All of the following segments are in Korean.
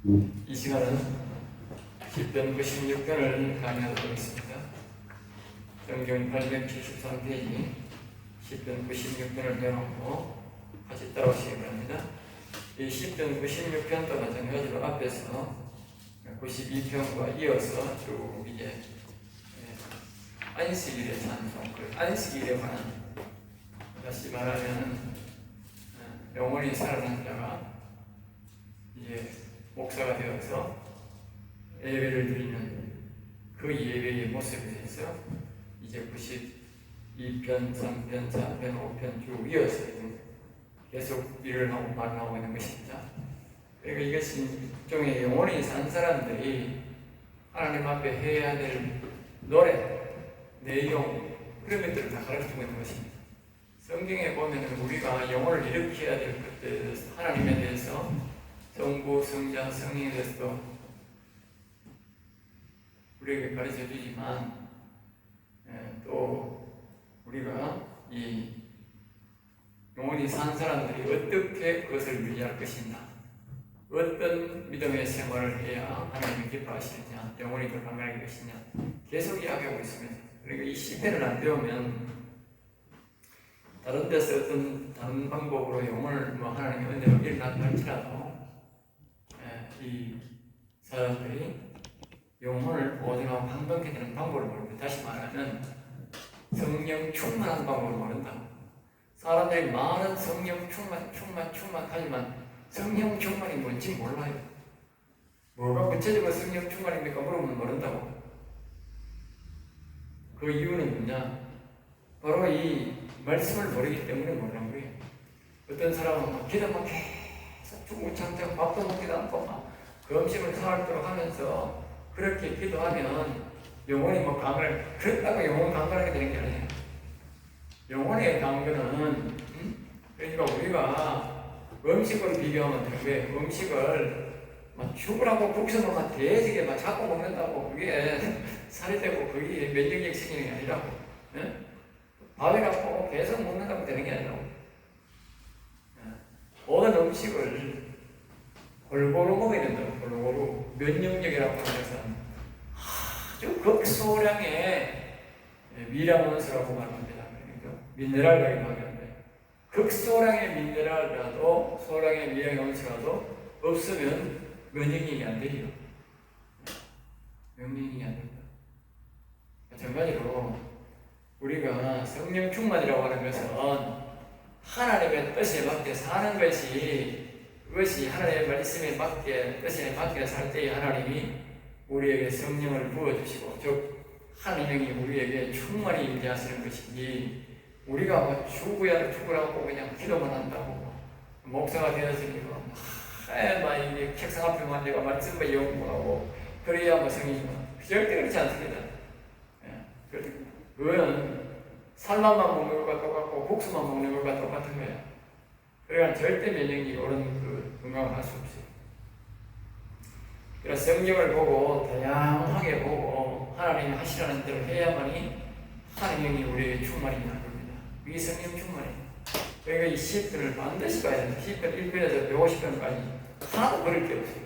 이 시간은 10편 96편을 강의하도록 하겠습니다. 성경 873페이지 10편 96편을 배워놓고 같이 따라오시기 바랍니다. 이 10편 96편도 마찬가지로 앞에서 92편과 이어서 쭉 이제 안식일의 찬송, 안식일에 관한, 다시 말하면 영원히 살아난 자가 이제 목사가 되어서 예배를 드리는 그 예배의 모습에 대해서 이제 92편, 3편, 4편, 5편 쭉 이어서 계속 일을 하고 말을 하고 있는 것입니다. 그러니까 이것은 일종의 영원히 산 사람들이 하나님 앞에 해야 될 노래, 내용, 그런 것들을 다 가르치고 있는 것입니다. 성경에 보면 우리가 영혼을 일으켜야 될 것들, 하나님에 대해서 성부, 성자, 성령에 대해서도 우리에게 가르쳐 주지만 또 우리가 이 영원히 산 사람들이 어떻게 그것을 유지할 것이냐, 어떤 믿음의 생활을 해야 하나님이 기뻐하시느냐, 영원히 더 건강할 것이냐 계속 이야기하고 있습니다. 그러니까 이 시편을 안 배우면 다른 데서 어떤 다른 방법으로 영혼을 하나님의 은혜로 일어난다 할지라도 이 사람들이 영혼을 보존하고 방방케 되는 방법을 모르고, 다시 말하면 성령 충만한 방법을 모른다. 사람들이 많은 성령 충만 하지만 성령 충만이 뭔지 몰라요. 뭐가 구체적으로 성령 충만입니까? 물으면 모른다고. 그 이유는 뭐냐? 바로 이 말씀을 모르기 때문에 모르는 거예요. 어떤 사람은 기도만 계속 주구장창 밥도 먹지도 않고 그 음식을 사흘도록 하면서 그렇게 기도하면 영혼이 그렇다고 영혼 강건하게 되는 게 아니에요. 영혼의 강건은 그러니까 우리가 음식으로 비교하면 되는 거예요. 음식을 죽으라고 국수만 대지게 자꾸 먹는다고 그게 살이 되고 그게 면역력 생기는 게 아니라고. 밥이라고 계속 먹는다고 되는 게 아니라고. 모든 음식을 골고루 먹어야 된다고. 골고루 면역력이라고 하는 것은 아주 극소량의 미량원수라고 말합니다. 그러니까 미네랄이라고 하는데 극소량의 미네랄이라도 소량의 미량원수라도 없으면 면역력이 안 돼요. 면역력이 안 된다. 마찬가지로 우리가 성령 충만이라고 하는 것은 하나님의 뜻에 맞게 사는 것이, 그것이 하나님의 말씀에 맞게, 뜻에 맞게 살 때에 하나님이 우리에게 성령을 부어주시고, 즉 하나님이 우리에게 충만히 임재하시는 것이지, 우리가 죽으라고 그냥 기도만 한다고 목사가 되었으니까 이게 책상 앞에 앉아가 말씀을 연구하고 그래야 성이지만 절대 그렇지 않습니다. 그건 살만만 먹는 것과 똑같고 국수만 먹는 것과 똑같은 거야. 그러니까 절대 면역력이 오른 건강을 할 수 없어요. 그래서 성경을 보고 다양하게 보고 하나님이 하시라는 대로 해야만이 하나님이 우리에게 충만이 있는 겁니다. 이게 성령 충만이에요. 그러니까 이 시편을 반드시 봐야 됩니다. 시편 1편에서 150편까지 하나도 버릴 게 없어요.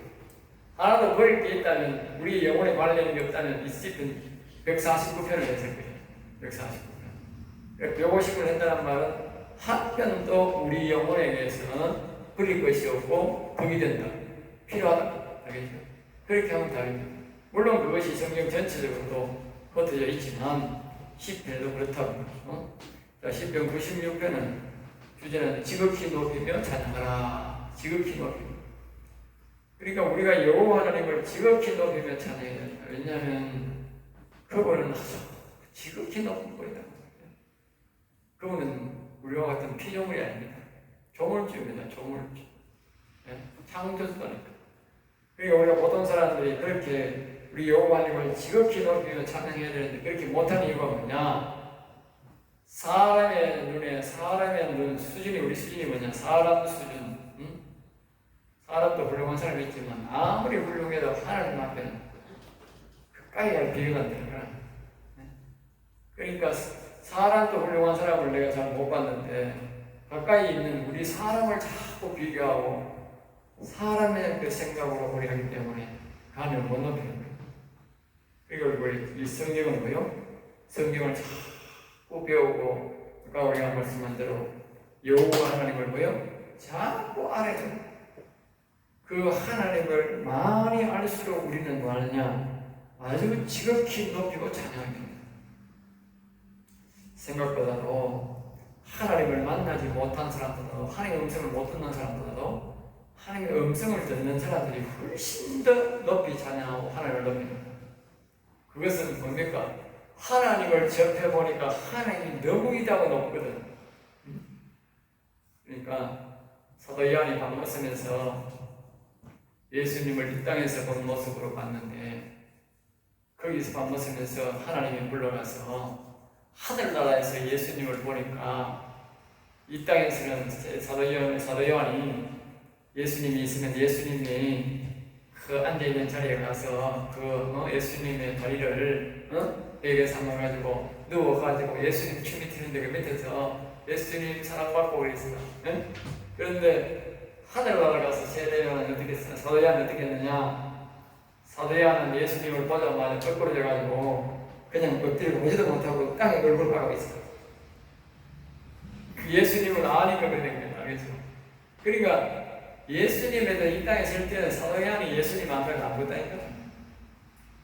하나도 버릴 게 있다면, 우리 영혼에 관련된 게 없다면 이 시편 149편을 했을 거예요. 149편. 150을 한다는 말은 한 편도 우리 영혼에 대해서는 버릴 것이 없고 덕이 된다. 필요하다. 알겠죠? 그렇게 하면 다릅니다. 물론 그것이 성경 전체적으로도 흩어져 있지만 10편에도 그렇다고. 자, 10편 96편은 주제는 지극히 높이며 찬양하라. 지극히 높이며. 그러니까 우리가 여호와 하나님을 지극히 높이며 찬양해야 된다. 왜냐하면 그분은 아주 지극히 높은 분이다. 그분은 우리와 같은 피조물이 아닙니다. 조물주입니다. 조물주. 창조주다니까. 그러니까 우리가 보통 사람들이 그렇게 우리 여호와 하나님을 지극히 높이며 찬양해야 되는데 그렇게 못하는 이유가 뭐냐? 사람의 눈 수준이, 우리 수준이 뭐냐? 사람 수준. 사람도 훌륭한 사람이 있지만 아무리 훌륭해도 하나님 앞에는 가까이 갈 비교가 안 되는 거야. 그러니까 사람도 훌륭한 사람을 내가 잘 못 봤는데 가까이 있는 우리 사람을 자꾸 비교하고 사람의 그 생각으로 우리 하기 때문에 하나님을 못 높이는 거예요. 그리고 우리 이 성경은 뭐요? 성경을 자꾸 배우고 아까 우리가 말씀한 대로 여호와 하나님을 뭐요? 자꾸 알아요. 그 하나님을 많이 알수록 우리는 뭐 하느냐? 아주 지극히 높이고 찬양하게 됩니다. 생각보다도 하나님을 만나지 못한 사람보다도 하나님의 음성을 못 듣는 사람보다도 하나님의 음성을 듣는 사람들이 훨씬 더 높이 찬양하고 하나님을 높입니다. 그것은 뭡니까? 하나님을 접해보니까 하나님이 너무 이다고 높거든. 그러니까 사도 요한이 밥 먹으면서 예수님을 이 땅에서 본 모습으로 봤는데 거기서 밥 먹으면서 하나님이 불러가서 하늘나라에서 예수님을 보니까 이 땅에서는 사도 요한이 예수님이 있으면 예수님이 그 앉아있는 자리에 가서 예수님의 다리를 베개 삼아가지고 누워가지고 예수님 춤이 트는데 그 밑에서 예수님 사랑받고 그랬어. 그런데 하늘나라 가서 세례요한은 어떻게 했어? 사도 요한은 어떻게 했느냐? 사도 요한은 예수님을 보자마자 쩍그러져가지고 그냥 엎드리고 보지도 못하고 땅에 얼굴 박고 있어. 그 예수님을 아니까 그런 거예요. 알겠죠? 그러니까 예수님에도 이 땅에 설 때는 사도 요한이 예수님 앞에 아무것도니까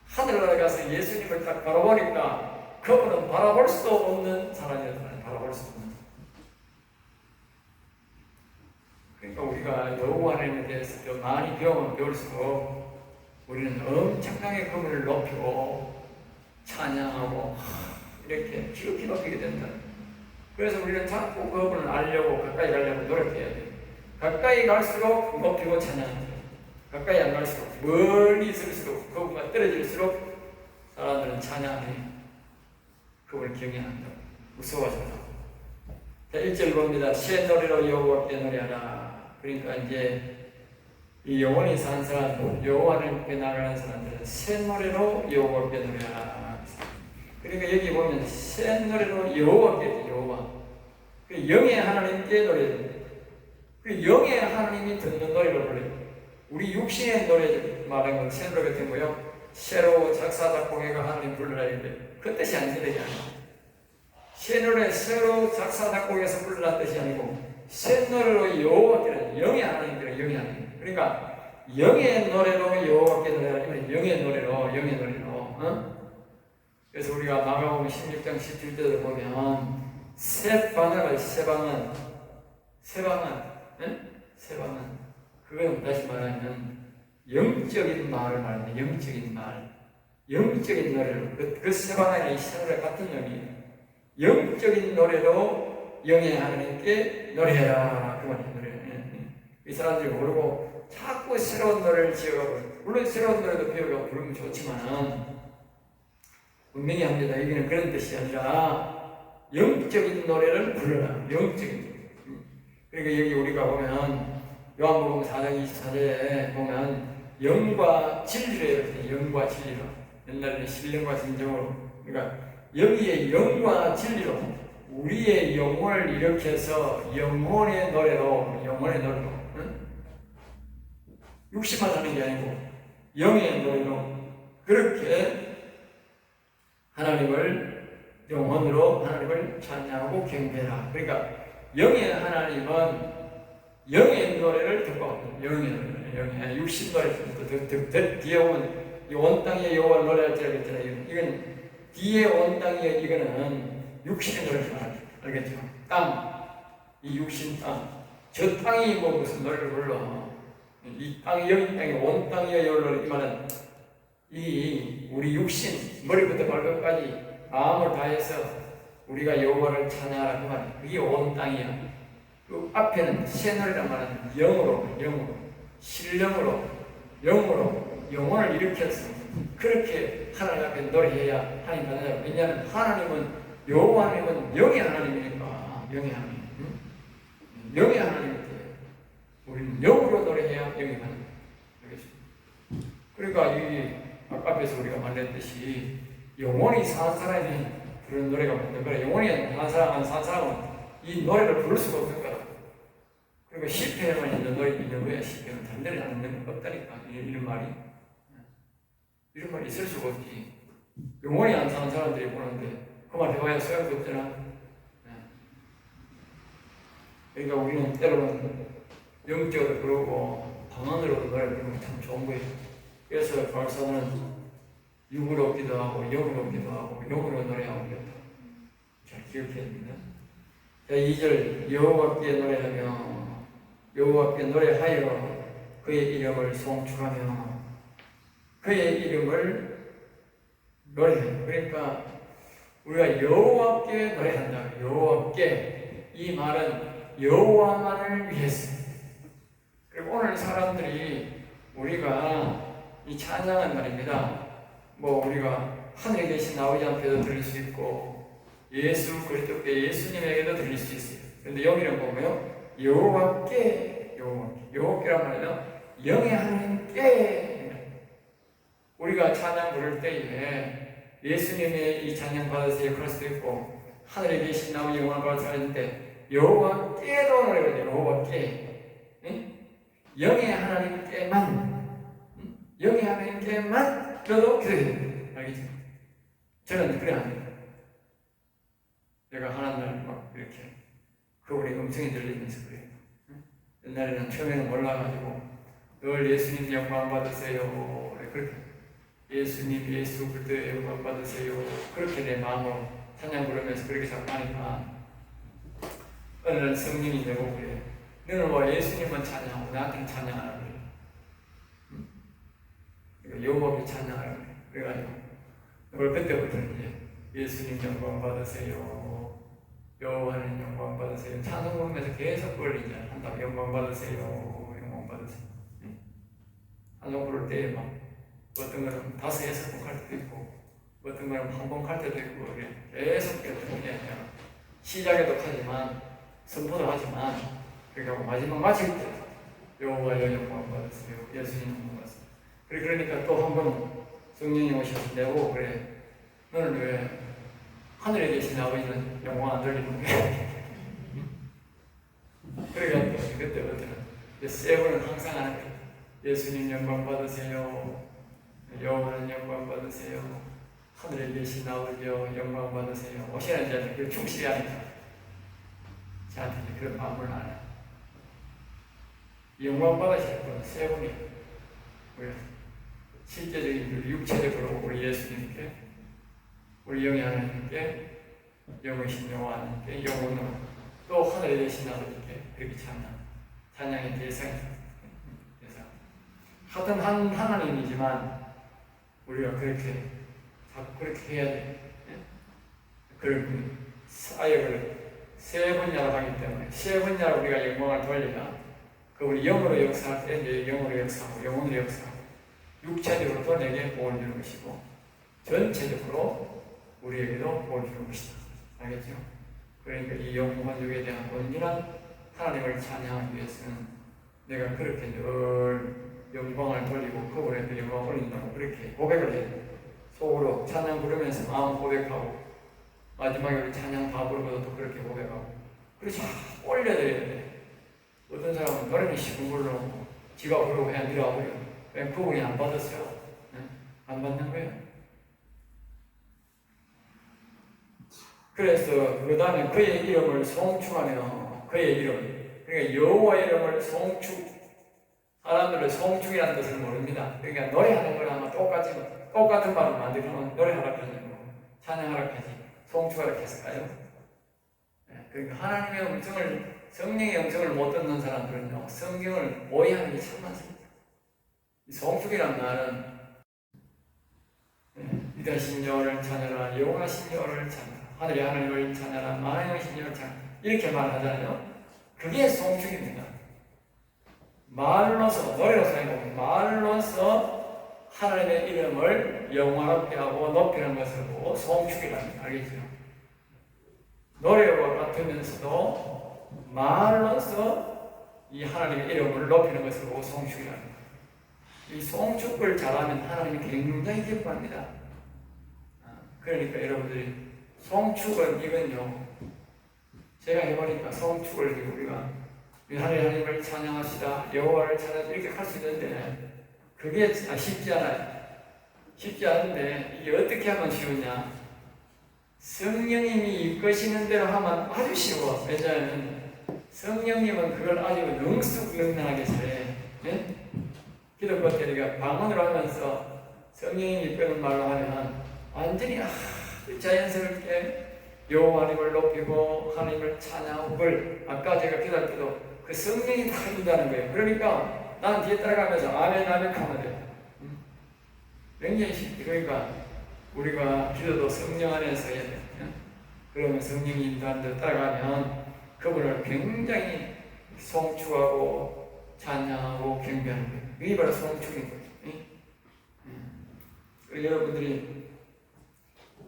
하늘나라 가서 예수님을 딱 바라보니까 그분은 바라볼 수도 없는 사람이었잖아요. 바라볼 수 없는. 그러니까 우리가 여호와 하나님에 대해서 더 많이 배우면 배울수록 우리는 엄청나게 그분을 높이고 찬양하고 이렇게 지극히 높이게 된다. 그래서 우리는 자꾸 그분을 알려고 가까이 가려고 노력해야 돼요. 가까이 갈수록 높이고 찬양합니다. 가까이 안 갈수록 멀리 있을수록 그분과 떨어질수록 사람들은 찬양해 그분을 경외한다. 무서워져서. 자, 1절 봅니다. 새 노래로 여호와께 노래하라. 그러니까 이제 이 영원히 사는 사람, 여호와께 나가는 사람들은 새 노래로 여호와께 노래하라. 그러니까 여기 보면 새 노래로 여호와께, 여호와. 그 영의 하나님께 노래해야 그 영의 하나님이 듣는 노래를 불러요. 우리 육신의 노래 말하는 건 새 노래 같은 거요. 새로 작사 작곡해가 하나님 불러라 이런데 그 뜻이 아니거든요. 새 노래 새로 작사 작곡해서 불러라 뜻이 아니고 새 노래로 여호와께 영의 하나님이라 영의 하나님. 그러니까 영의 노래로 여호와께 노래하면 영의 노래로. 그래서 우리가 마가복음 16장 17절을 보면 새 방언을 새 방언. 그건 다시 말하면 영적인 말을 말합니다. 영적인 노래로 그 새 방언이 새 노래 같은 의미예요. 영적인 노래로 영의 하나님께 노래해라. 그 말이에요. 노래. 이 사람들이 모르고 자꾸 새로운 노래를 지어가고 물론 새로운 노래도 배우고 부르면 좋지만 분명히 합니다. 여기는 그런 뜻이 아니라 영적인 노래를 불러라. 영적인. 그러니까 여기 우리가 보면 요한복음 4장 24절에 보면 영과 진리로 영과 진리로 옛날에는 신령과 진정으로 그러니까 여기에 영과 진리로 우리의 영혼을 일으켜서 영혼의 노래로 육신만 하는 게 아니고 영의 노래로 그렇게 영혼으로 하나님을 찬양하고 경배하라. 그러니까 영의 하나님은 영의 노래를 듣고 영의 육신 노래 뒤에 오면 이 온 땅에 여호와를 노래할 줄 알겠잖아요. 이건 뒤에 온 땅에 이거는 육신의 노래를 말합니다. 알겠죠? 이 육신 땅. 저 땅이 뭐 무슨 노래를 불러? 이 땅이 여기 땅이 온 땅이여 여호와를 이 말은 이 우리 육신 머리부터 발끝까지 마음을 다해서 우리가 여호와를 찬양하라 그 말이에요. 그게 온 땅이야. 그 앞에는 새 노래란 말은 영으로 신령으로 영혼을 일으켜서 그렇게 하나님 앞에 노래해야 하나님 받는다. 왜냐하면 하나님은 여호와 하나님은 영의 하나님이니까 영의 하나님인데 우리는 영으로 노래해야 영이 받는다. 알겠습니다. 그러니까 이 앞에서 우리가 말했듯이 영원히 사는 사람이 부르는 노래가 없는 거라. 영원히 산 사람은 이 노래를 부를 수가 없는 거라. 그러니까 그 시편에만 있는 거야. 시편은 다른 데는 안 있는 거 없다니까. 이런 말이 있을 수가 없지. 영원히 안 사는 사람들이 보는데 그 말 해봐야 소용도 없잖아. 그러니까 우리는 때로는 영적으로 그러고 방언으로 노래 부르면 참 좋은 거예요. 그래서 발사는 육으로 얻기도 하고 영으로 얻기도 하고 영으로 노래하고 그랬다. 잘 기억해야 됩니다. 자, 2절 여호와께 노래하며 여호와께 노래하여 그의 이름을 송축하며 그의 이름을 노래해요. 그러니까 우리가 여호와께 노래한다. 여호와께, 이 말은 여호와만을 위해서. 그리고 오늘 사람들이 우리가 이 찬양한 말입니다. 뭐 우리가 하늘에 계신 아버지 앞에도 들릴 수 있고 예수 그리스도께 예수님에게도 들릴 수 있어요. 그런데 여기는 보면 여호와께란 말은 영의 하나님께. 우리가 찬양 부를 때에 예수님의 이 찬양 받으세요 그럴 수도 있고 하늘에 계신 아버지 영광을 받으세요 하는데 여호와께도 노래거든요. 여호와께, 영의 하나님께만, 영의 하나님께만 들어도 기도해야 돼요. 알겠죠? 저는 그래 안 해요. 내가 하나날 막 이렇게 그분의 음성이 들리면서 그래요. 옛날에는 처음에는 몰라가지고 늘 예수님 영광 받으세요 그렇게 예수님 예수 그리스도의 영광 받으세요 그렇게 내 마음으로 찬양 부르면서 그렇게 자꾸 하니까 어느 날 성령이 내고 그래. 너는 왜 예수님만 찬양하고 나한테는 찬양 안 하래? 여호와께 찬양하라 그래. 그래가지고 그걸 그때부터 이제 예수님 영광 받으세요. 여호와는 영광 받으세요. 찬송 부르면서 계속 그걸 이제 한다. 영광 받으세요. 영광 받으세요. 찬송 부를 때에 막 어떤 거는 5, 6번 갈 때도 있고 어떤 거는 1번 갈 때도 있고 그래. 계속 그냥 시작에도 하지만 선포도 하지만 그리고 마지막 마칠 때 여호와여 영광 받으세요. 예수님 영광 받으세요. 그러니까 또 한 번 성령이 오셔서 내고 그래. 너는 왜 하늘에 계신 아버지는 영광 안 들리는 거야? 그래가지고 그때부터는 세 번은 항상 하는 거야. 예수님 영광 받으세요. 여호와는 영광 받으세요. 하늘에 계신 아버지여 영광 받으세요. 오시는 자는 그 충실히 하니까 저한테 그런 마음을 안 해. 영광 받으실 분은 세 분이 실제적인 육체적으로 우리 예수님께, 우리 영의 하나님께, 영이신 여호와 하나님께, 영혼으로 또 하늘에 계신 아버지께 그렇게 찬양의 대상이 같은 한 하나님이지만 우리가 그렇게 자꾸 그렇게 해야 돼. 그런 사역을 세 분야로 하기 때문에 세 분야로 우리가 영광을 돌리면 그 우리 영으로 역사할 때 이제 영으로 역사하고 영혼으로 역사하고 육체적으로도 내게 복을 주는 것이고 전체적으로 우리에게도 복을 주는 것이다. 알겠죠? 그러니까 이 영원한 육에 대한 온전한 하나님을 찬양하기 위해서는 내가 그렇게 늘 영광을 돌리고 그분에게 영광을 올린다고 그렇게 고백을 해야 돼. 속으로 찬양 부르면서 마음 고백하고 마지막에 우리 찬양 다 부르고도 또 그렇게 고백하고 그렇지 올려드려야 돼. 어떤 사람은 노래는 시군 부르고 지가 부르고 그냥 밀어버려. 왜 그분이 안 받았어요? 네? 안 받는 거예요. 그래서 그 다음에 그의 이름을 송축하며 그의 이름, 그러니까 여호와의 이름을 송축. 사람들은 송축이라는 것을 모릅니다. 그러니까 노래하는 거랑 아마 똑같은 말을 만들면 노래하라 하는 거, 찬양하라 하지, 송축하라 했을까요? 네, 그러니까 하나님의 음성을, 성령의 음성을 못 듣는 사람들은요, 성경을 오해하는 게 참 많습니다. 이 송축이란 말은 위대하신 여호와를 찬양하라, 영원하신 여호와를 찬양하라, 하늘의 하나님을 찬양하라, 만왕의 여호와를 찬양하라 이렇게 말하잖아요. 그게 송축입니다. 말로서, 노래로서 아니고 말로서 하나님의 이름을 영화롭게 하고 높이는 것을 보고 송축이라는 거 알겠죠? 노래와 같으면서도 말로서 이 하나님의 이름을 높이는 것을 보고 송축이라는 거. 이 송축을 잘하면 하나님이 굉장히 기뻐합니다. 그러니까 여러분들이 송축은 이건요, 제가 해보니까 송축을 우리가 하나님을 찬양합시다, 여호와를 찬양 이렇게 할 수 있는데 그게 쉽지 않아요. 쉽지 않은데 이게 어떻게 하면 쉬우냐? 성령님이 이끄시는 대로 하면 아주 쉬워. 왜냐하면 성령님은 그걸 아주 능수능란하게 잘해. 네? 기독교 때 우리가 방언으로 하면서 성령님이 이끄는 말로 하면 완전히 자연스럽게 여호와님을 높이고 하나님을 찬양하고 그걸 아까 제가 기도할 때도 그 성령이 다 해준다는 거예요. 그러니까 난 뒤에 따라가면서 아멘 아멘 하면 돼요. 굉장히 쉽지. 그러니까 우리가 기도도 성령 안에서 해야 돼요. 그러면 성령이 인도하는 대로 따라가면 그분을 굉장히 송축하고 찬양하고 경배하는 거예요. 이게 바로 송축인 거죠. 그리고 여러분들이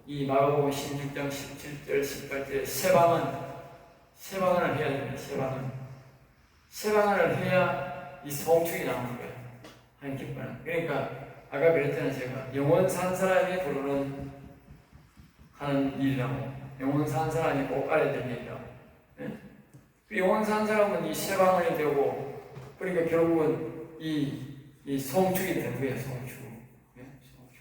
이 마가복음 16장 17절 18절 세방언을 해야 됩니다. 세방언을 해야 이 송축이 나오는 거예요. 하나님 기뻐하는. 그러니까 아까 그랬잖아요. 제가 영원 산 사람이 부르는 하는 일이라고. 영원 산 사람이 꼭 알아야 될 일이라고. 네? 영원 산 사람은 이 세방언이 되고 그러니까 결국은 이 송축이 되는 거예요. 송축. 네? 송축.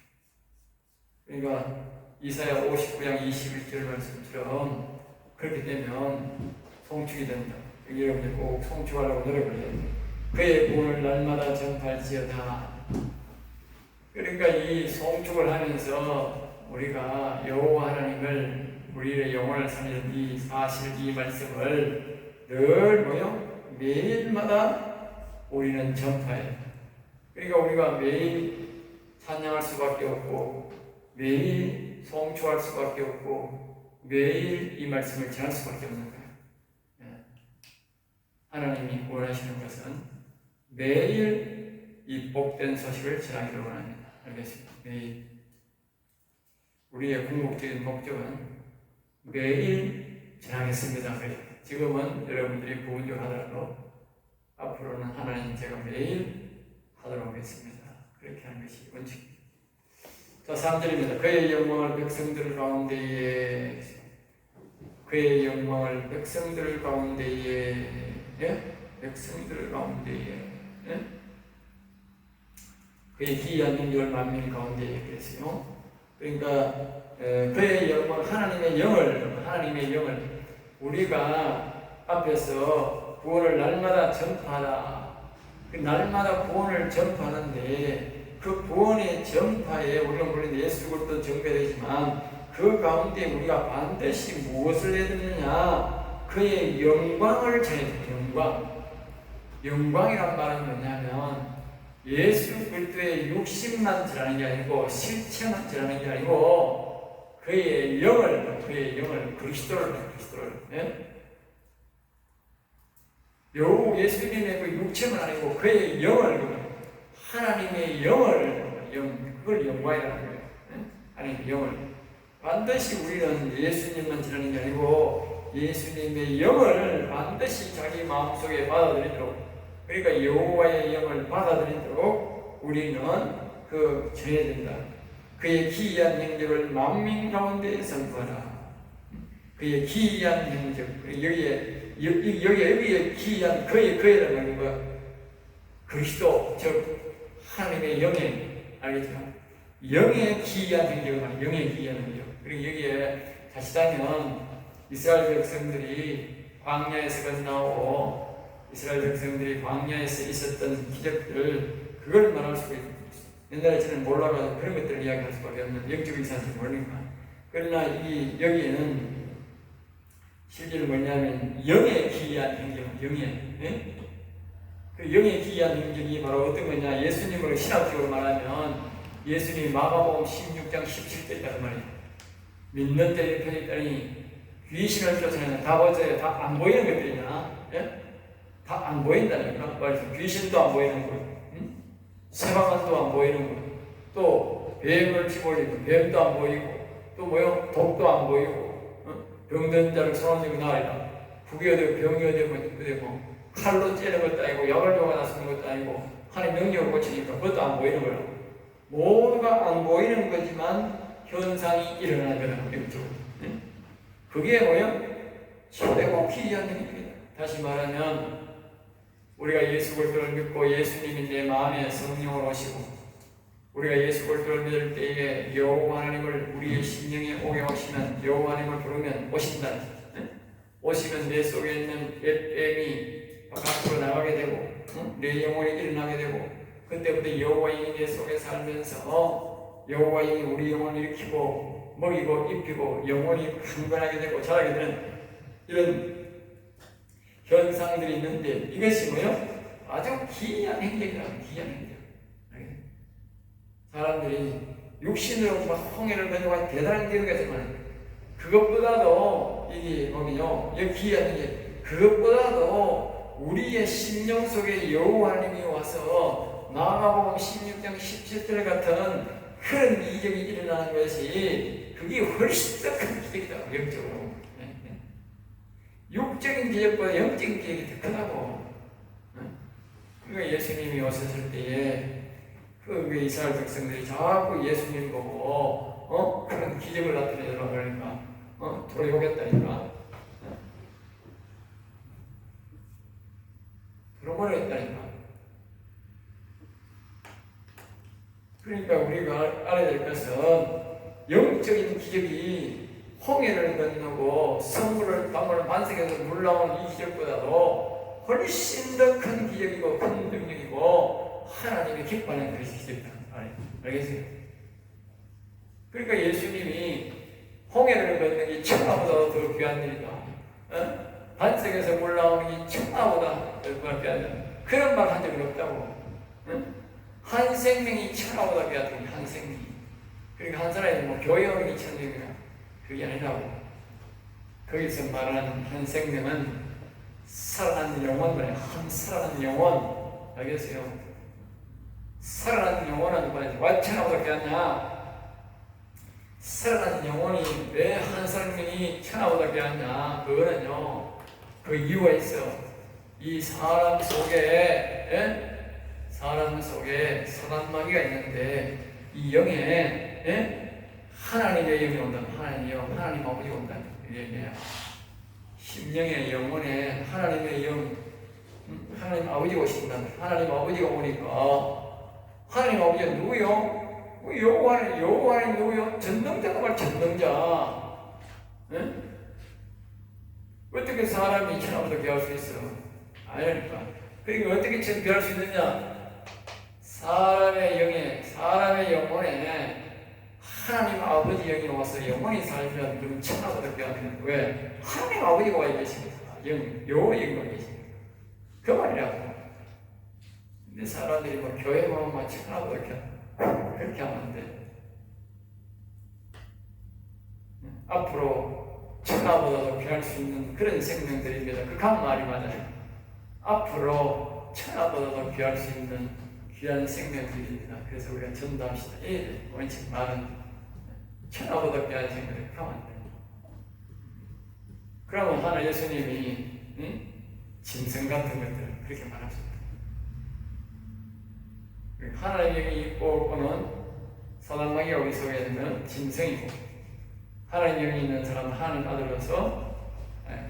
그러니까 이사야 59장 21절 말씀처럼 그렇게 되면 송축이 된다. 여러분들 꼭 송축하려고 노력을 해야 돼요. 그의 구원을 날마다 전파할지어다. 그러니까 이 송축을 하면서 우리가 여호와 하나님을 우리의 영혼을 살리는 이 사실 이 말씀을 늘 매일마다 우리는 전파해요. 그러니까 우리가 매일 찬양할 수밖에 없고 매일 송축할 수밖에 없고 매일 이 말씀을 전할 수밖에 없는 거예요. 하나님이 원하시는 것은 매일 이 복된 소식을 전하기를 원합니다. 알겠습니다. 매일 우리의 궁극적인 목적은 매일 전하겠습니다. 그래요. 지금은 여러분들이 부분적하더라도 앞으로는 하나님 제가 매일 하도록 하겠습니다. 그렇게 하는 것이 원칙입니다. 자, 3절입니다. 그의 영광을 백성들 가운데에 그의 영광을 백성들 가운데에 백성들 가운데에 그의 기이한 능력을 만민 가운데에 그랬어요. 그러니까 그의 영광 하나님의 영을 우리가 앞에서 구원을 날마다 전파하라. 그 날마다 구원을 전파하는데 그 구원의 전파에 우리가 물론 예수 그리스도 전개되지만 그 가운데 우리가 반드시 무엇을 해야 되느냐? 그의 영광을 전해야 돼요. 영광이란 말은 뭐냐면 예수 그리스도의 육신만 전하는 게 아니고 실체만 전하는 게 아니고 그의 영을 그리스도를 예수님의 그 육체만 아니고 그의 영을 하나님의 그걸 영광이라는 거예요. 하나님의 영을 반드시 우리는 예수님만 전하는 게 아니고 예수님의 영을 반드시 자기 마음속에 받아들이도록 그러니까 여호와의 영을 받아들이도록 우리는 그 전해야 된다. 그의 기이한 행적을 만민 가운데 선포하라. 그의 기이한 행적 여기에 기이한 그의라는 거 그리스도 즉 하나님의 영의 알겠죠? 영의 기이한 행적을 말해요. 영의 기이한 행적. 그리고 여기에 다시 가면 이스라엘 백성들이 광야에서 건너오고 이스라엘 백성들이 광야에서 있었던 기적들 그걸 말할 수가 있습니다. 옛날에 저는 몰라가지고 그런 것들을 이야기할 수밖에 없는 영적인 사실을 모르니까. 그러나 여기에는 실제로 뭐냐면 영의 기이한 행적, 그 영의 기이한 행적이 바로 어떤 거냐? 예수님으로 신학적으로 말하면 예수님이 마가복음 16장 17절 있다는 말이에요. 믿는 때에 편했더니 귀신을 쫓아내는 다 보세요. 다 안 보이는 것들이냐? 다 안 보인다니까. 말해서 귀신도 안 보이는 것, 세방안도 안 보이는 것, 또 뱀을 집어올리고 뱀도 안 보이고, 또 독도 안 보이고, 병든 자를 손을 나으리라. 북이 어디고 병이 어디고 칼로 찌는 것도 아니고 약을 줘가 나서는 것도 아니고 하나님 명령을 고치니까 그것도 안 보이는 거라고. 모두가 안 보이는 거지만 현상이 일어나는 거다. 그게 뭐예요? 최고 기이한 일입니다. 다시 말하면 우리가 예수 그리스도를 믿고 예수님이 내 마음에 성령으로 오시고 우리가 예수 그리스도를 믿을 때에 여호와 하나님을 우리의 심령에 오게 하시면 여호와 하나님을 부르면 오신다. 오시면 내 속에 있는 뱀이 밖으로 나가게 되고 내 영혼이 일어나게 되고 그때부터 여호와 영이 내 속에 살면서 여호와 영이 우리 영혼을 일으키고 먹이고 입히고 영혼이 강건하게 되고 자라게 되는 이런 현상들이 있는데 이것이 뭐요? 아주 기이한 행적이라고. 기이한 행적. 사람들이 육신으로 막 홍해를 건너가 대단한 기록이지만 그것보다도 이게 보면요, 여기 기이한 게 그것보다도 우리의 심령 속에 여호와 하나님이 와서 마가복음 16장 17절 같은 그런 이적이 일어나는 것이 그게 훨씬 더 큰 기적이다. 영적으로. 육적인 기적보다 영적인 기적이 더 크다고. 그러니까 예수님이 오셨을 때에 그 이스라엘 백성들이 자꾸 예수님 보고 그런 기적을 나타내려고 그러니까 돌아오겠다니까. 돌아오겠다니까. 그러니까 우리가 알아야 될 것은 영적인 기적이 홍해를 건너고 성물을 강물을 만석해서 물 나오는 이 기적보다도 훨씬 더 큰 기적이고 큰 능력이고 하나님이 기뻐하는 그런 기적이다. 알겠어요? 그러니까 예수님이 홍해를 걷는 게 천하보다 더 귀한 일이다. 반석에서 물 나오는 게 천하보다 더 귀한 일. 그런 말 한 적은 없다고. 한 생명이 천하보다 귀하다고. 한 생명이. 그러니까 한 사람이 뭐 교회 오는 게 천생이나 그게 아니라고. 거기서 말하는 한 생명은 살아난 영혼을 한 살아난 영혼. 알겠어요? 살아난 영혼은 뭐냐? 천하보다 귀하냐? 살아난 영혼이 왜 한 생명이 천하보다 귀하냐? 그거는요, 그 이유가 있어. 이 사람 속에 사단마귀가 있는데 이 영에 하나님의 영이 온다. 하나님의 영, 하나님 아버지가 온다. 이게 심령의 영혼에 하나님의 영, 하나님 아버지가 오신다. 하나님 아버지가 오니까 하나님 아버지가 누구요? 여호와는 누구요? 전능자가 말 전능자. 어떻게 사람이 천하보다 귀할 수 있어? 아니니까. 그러니까 어떻게 귀할 수 있느냐? 사람의 영혼에 하나님 아버지 영이 와서 영혼이 살면 그럼 천하보다 귀하면 왜? 하나님 아버지가 와 계십니다. 여호와 영이 와 계십니다. 그 말이라고. 근데 사람들이 뭐 교회만 뭐 천하보다 귀하다. 그렇게 하면 안 돼. 앞으로 천하보다도 귀할 수 있는 그런 생명들입니다. 극한 말이 맞아요. 앞으로 천하보다도 귀할 수 있는 귀한 생명들입니다. 그래서 우리가 전도합시다. 원칙 말은 천하보다 귀한 생명을 하면 안 돼요. 그러면 하나 예수님이 짐승 같은 것들 그렇게 말합니다. 하나님의 영이 있고 없고는 사단마귀가 우리 속에 있는 짐승이고 하나님의 영이 있는 사람은 하나님 아들로서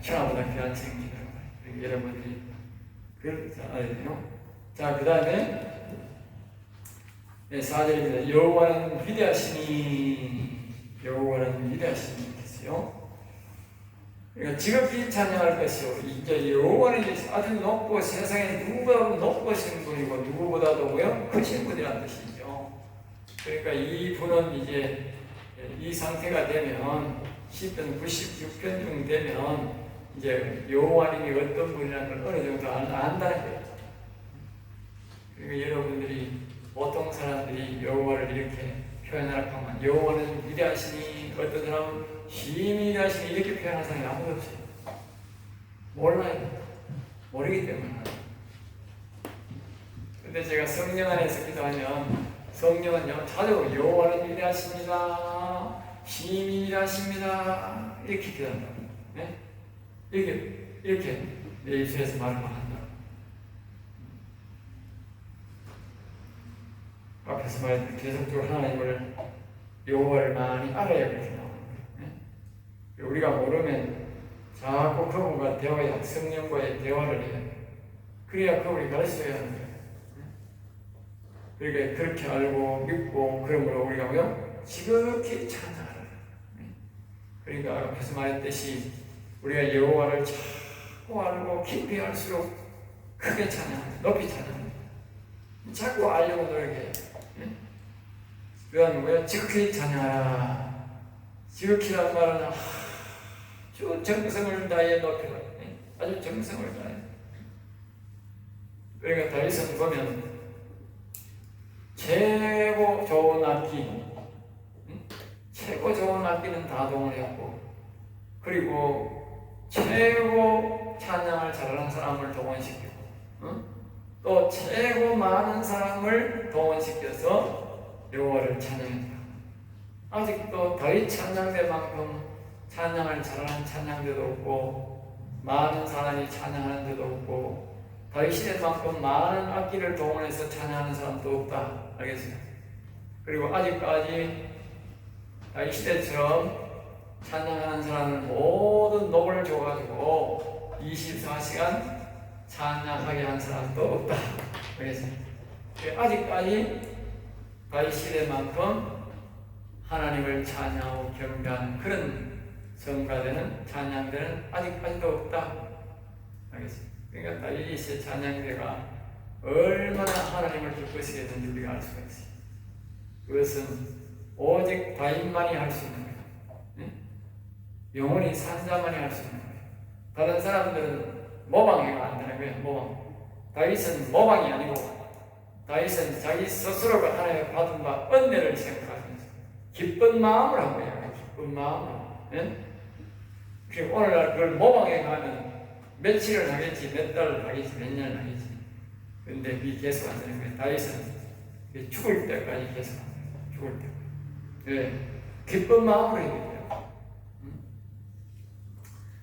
천하보다 귀한 생명이라고 말해요. 여러분들이 그걸 알아야 돼요. 자, 그 다음에 4절입니다. 여호와는 위대하시니 여호와는 위대하시니 했어요. 그러니까 지극히 찬양할 것이요. 이제 여호와는 아주 높고 세상에 누구보다도 높으신 분이고 누구보다도 뭐요? 크신 분이라는 뜻이죠. 그러니까 이 분은 이제 이 상태가 되면 10편 96편 되면 이제 여호와님이 어떤 분이라는 걸 어느 정도 안다는 거예요. 그러니까 여러분들이 보통 사람들이 여호와를 이렇게 표현하라고 하면 여호와는 위대하시니 어떤 사람은 힘이 위대하시니 이렇게 표현하는 사람이 아무도 없어요. 몰라요. 모르기 때문에. 근데 제가 성령 안에서 기도하면 성령은요 자주 여호와는 위대하십니다. 힘이 위대하십니다. 이렇게 기도한다. 네? 이렇게 내 입술에서 말을 한다. 앞에서 말했듯이 계속적으로 하나님을 여호와를 많이 알아야 그렇게 나오는 거예요. 네? 우리가 모르면 자꾸 그분과 대화해야 성령과의 대화를 해야 돼요. 그래야 그분이 가르쳐야 하는 거예요. 그러니까 그렇게 알고 믿고 그러므로 우리가 뭐요? 지극히 찬양하라. 그러니까 앞에서 말했듯이 우리가 여호와를 자꾸 알고 깊이 알수록 크게 찬양합니다. 높이 찬양합니다. 자꾸 알려고 노력해요. 그건 뭐야? 지극히 찬양하라. 지극히란 말은 아주 정성을 다해 높여라. 아주 정성을 다해. 그러니까 다윗은 보면 최고 좋은 악기, 최고 좋은 악기는 다 동원했고, 그리고 최고 찬양을 잘하는 사람을 동원시키고, 또 최고 많은 사람을 동원시켜서 여호와를 찬양했다. 아직도 다윗 찬양대만큼 찬양을 잘하는 찬양대도 없고, 많은 사람이 찬양하는 데도 없고, 다윗 시대만큼 많은 악기를 동원해서 찬양하는 사람도 없다. 알겠어요? 그리고 아직까지 다윗 시대처럼 찬양하는 사람을 모든 녹을 줘가지고 24시간 찬양하게 한 사람도 없다. 알겠어요? 아직까지 다윗 시대만큼 하나님을 찬양하고 경배하는 그런 성가되는 찬양대는 아직까지도 없다. 알겠어요? 그러니까 다윗의 찬양대가 얼마나 하나님을 기쁘시게 했는지 우리가 알 수가 있어요. 그것은 오직 다윗만이 할 수 있는 거예요. 영원히 산 자만이 할 수 있는 거예요. 다른 사람들은 모방해가 안 되는 거예요. 모방. 다윗은 모방이 아니고 다윗은 자기 스스로가 하나님의 받은 바 은혜를 생각하면서 기쁜 마음을 한 거예요. 기쁜 마음으로. 그리고 오늘날 그걸 모방해 가면 며칠을 하겠지, 몇 달을 하겠지, 몇 년을 하겠지. 근데 그게 계속 안 되는 거예요. 다윗은 죽을 때까지 계속 안 돼요. 죽을 때까지. 네. 기쁜 마음으로 해야 돼요.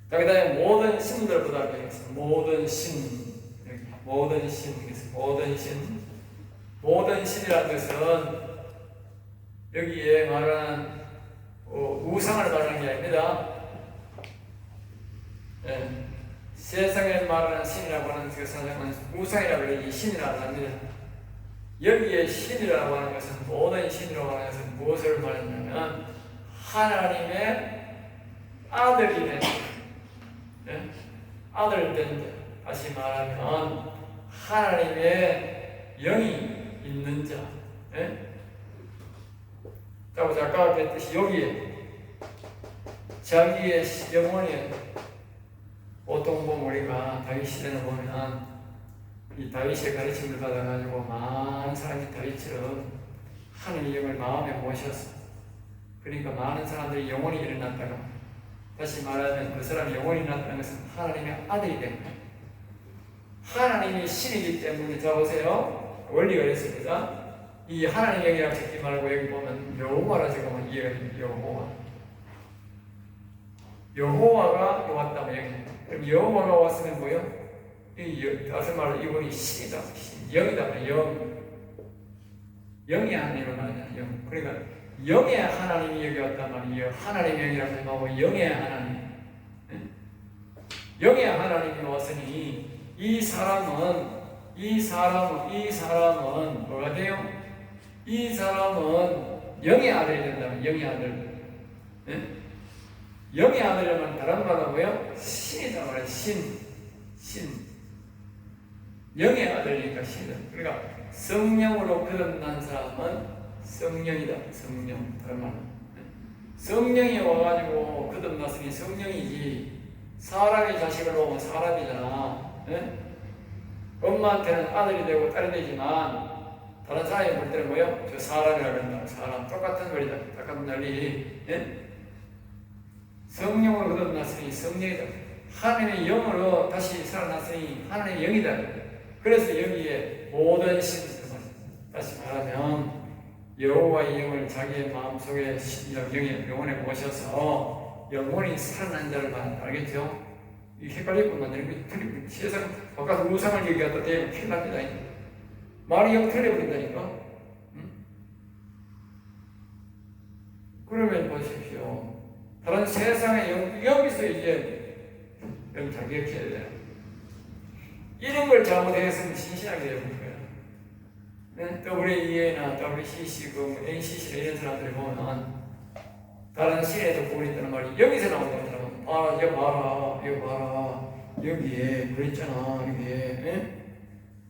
자, 그 다음에 모든 신들보다 배웠습니다. 모든 신. 모든 신. 모든 신. 모든 신이라는 것은 여기에 말하는 우상을 말하는 게 아닙니다. 네. 세상에 말하는 신이라고 하는 그 사람은 우상이라고 해야지 신이라고 합니다. 여기에 신이라고 하는 것은 모든 신이라고 하는 것은 무엇을 말하냐면 하나님의 아들이 된 네? 아들 된 자. 다시 말하면 하나님의 영이 있는 자. 네? 자, 아까 그랬듯이 여기에 자기의 영혼이 보통 보면 우리가 다윗 시대는 보면 이 다윗의 가르침을 받아가지고 많은 사람이 다윗처럼 하나님의 영을 마음에 모셨어. 그러니까 많은 사람들이 영혼이 일어났다가 다시 말하면 그 사람이 영혼이 일어났다는 것은 하나님의 아들이 된 거예요. 하나님이 신이기 때문에 자 보세요. 원리가 있습니다. 이 하나님의 영이라고 적지 말고 여기 보면 여호와라 적으면 이해가 됩니다. 여호와가 왔다면 여기. 그럼 여호와가 왔으면 뭐요? 다시 말로 이분이 신이다. 영이다. 영의 하나님을 말하잖아요. 영. 그러니까 영의 하나님이 여기 왔단 말이에요. 하나님의 영이라고 하면 영의 하나님. 영의 하나님이 왔으니 이 사람은 뭐가 돼요? 이 사람은 영의 아들이 된다면 영의 아들. 영의 아들이라면 다른 말로 뭐예요? 신이다 말이에요. 신. 영의 아들이니까 신은. 그러니까 성령으로 거듭난 사람은 성령이다. 성령. 다른 말로. 성령이 와가지고 거듭났으니 성령이지. 사람의 자식을 보면 사람이잖아. 엄마한테는 아들이 되고 딸이 되지만 다른 사람이 볼 때는 뭐예요? 저 사람이라고 한다. 사람. 똑같은 말이다. 똑같은 논리. 성령으로 거듭났으니 성령이다. 하나님의 영으로 다시 살아났으니 하나님의 영이다. 그래서 여기에 모든 신, 다시 말하면 여호와의 영을 자기의 마음속에 영혼에 모셔서 영혼이 살아난 자를 말한다. 알겠죠? 이 헷갈리고 만드는 게 세상 바깥 우상을 얘기하다 대면 큰일 납니다. 말이 영 틀려버린다니까. 그러면 보십시오. 다른 세상에 여기서 이제 잘 기억해야 돼요. 이런 걸 잘못했으면 신신하게 되는 거예요. 네? WEA나 WCC, 그 NCC 이런 사람들이 보면 다른 신에도 구원이 있다는 말이 여기서 나오잖아요. 아, 이거 봐라, 이거 봐라. 여기에 그랬잖아, 여기에. 예?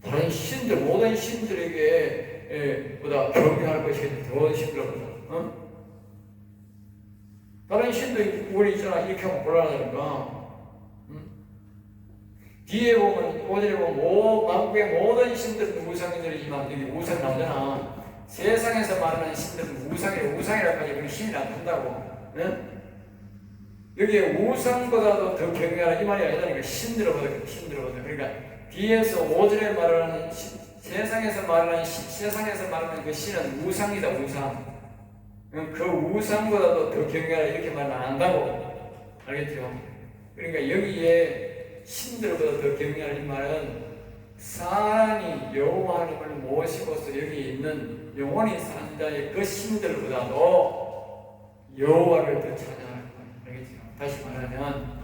다른 신들, 모든 신들에게 보다 경외할 것이 더 힘들거든. 어? 다른 신도 우리 있잖아, 이렇게 하면 곤란하니까. 뒤에 보면, 오전에 보면, 만국의 모든 신들은 우상들이지만, 여기 우상 나오잖아. 세상에서 말하는 신들은 우상이라고 하지, 그 신이 나쁜다고. 네? 여기에 우상보다도 더 경외하라, 이 말이 아니라니까, 신들보다. 그러니까, 뒤에서 오전에 말하는, 세상에서 말하는 그 신은 우상이다, 우상. 그 우상보다도 더 경외하라, 이렇게 말은 안 한다고. 알겠죠? 그러니까 여기에 신들보다 더 경외하라, 이 말은 사람이 여호와 하나님을 모시고서 여기 있는 영원히 사는 자의 그 신들보다도 여호와를 더 찬양하는 거예요. 알겠죠? 다시 말하면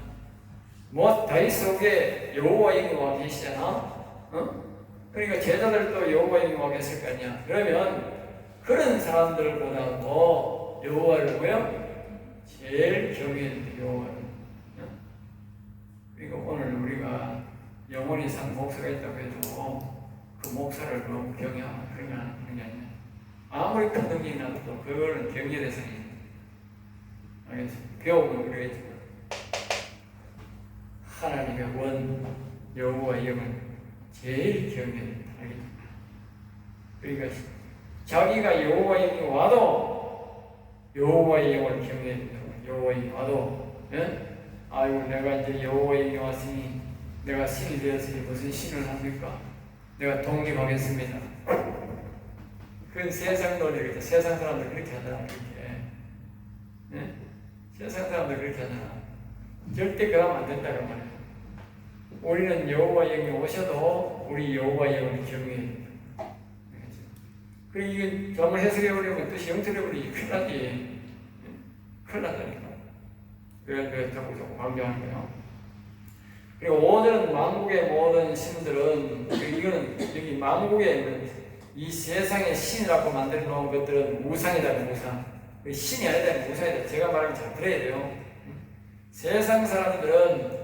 다윗 속에 여호와 영이 계시잖아. 어? 그러니까 제자들도 여호와 영이 계실 거 아니야. 그러면 그런 사람들보다도 여호와를 제일 경외하는 여호와를. 그러니까 오늘 우리가 영원히 산 목사가 있다고 해도 그 목사를 너무 경외하면 그런 게 아니야. 아무리 큰 능력이 나도 그거는 경외 대상이에요. 알겠죠? 배우면 그러겠지만 하나님의 원 여호와의 영을 제일 경외합니다. 알겠죠? 그러니까 자기가 여호와의 영이 와도 여호와의 영을 경외합니다. 여호와의 영이 와도 아이고 내가 이제 여호와의 영이 왔으니 내가 신이 되었으니 무슨 신을 합니까? 내가 독립하겠습니다. 그건 세상 논리겠죠. 세상 사람들 그렇게 하잖아. 그렇게. 세상 사람들 그렇게 하잖아. 절대 그러면 안 된다고 말이에요. 우리는 여호와 영이 오셔도 우리 여호와 영을 경외해야 그리고 이게 잘못 해석해버리면 뜻이 영틀해버리지 큰일 나지. 큰일 난다니까. 그래서 자꾸 강조하는 거예요. 그리고 오전은 만국의 모든 신들은 이거는 여기 만국에 있는 이 세상의 신이라고 만들어 놓은 것들은 우상이다, 우상. 신이 아니다, 우상이다. 제가 말하면 잘 들어야 돼요. 세상 사람들은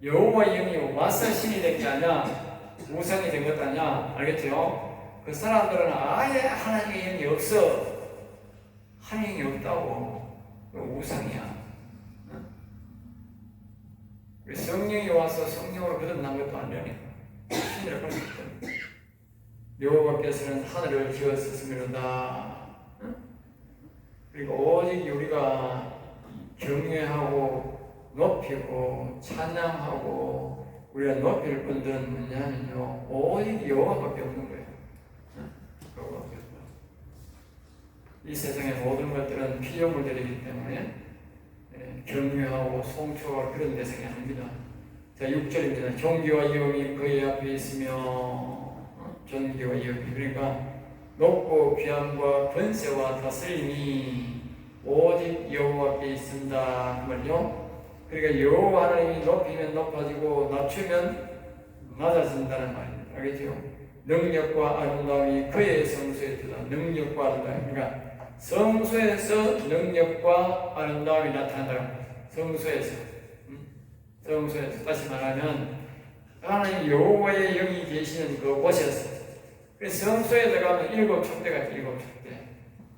여호와 영이 와서 신이 된 게 아니야, 우상이 된 것도 아니야. 알겠죠? 그 사람들은 아예 하나님의 영이 없어. 하나님의 영이 없다고. 우상이야. 성령이 와서 성령으로 거듭난 것도 아니라니까. 신이라고 하는 것도 여호와께서는 하늘을 지었으므로다. 그리고 오직 우리가 경외하고 높이고 찬양하고 우리가 높일 분들은 뭐냐면요, 오직 여호와밖에 없는 거예요. 여호와밖에 없어요. 이 세상의 모든 것들은 피조물들이기 때문에 경외하고 송축하고 그런 대상이 아닙니다. 자, 6절입니다. 존귀와 영이 그의 앞에 있으며, 존귀와 영이, 그러니까 높고 귀함과 권세와 다스림이 오직 여호와께 있습니다. 그 말이요. 그러니까 여호와 하나님이 높이면 높아지고 낮추면 낮아진다는 말입니다. 알겠죠? 능력과 아름다움이 그의 성소에 있다. 능력과 아름다움. 그러니까 성소에서 능력과 아름다움이 나타난다. 성소에서. 다시 말하면 하나님 여호와의 영이 계시는 그곳에서. 그래서 성소에 들어가면 7 촛대가 있죠.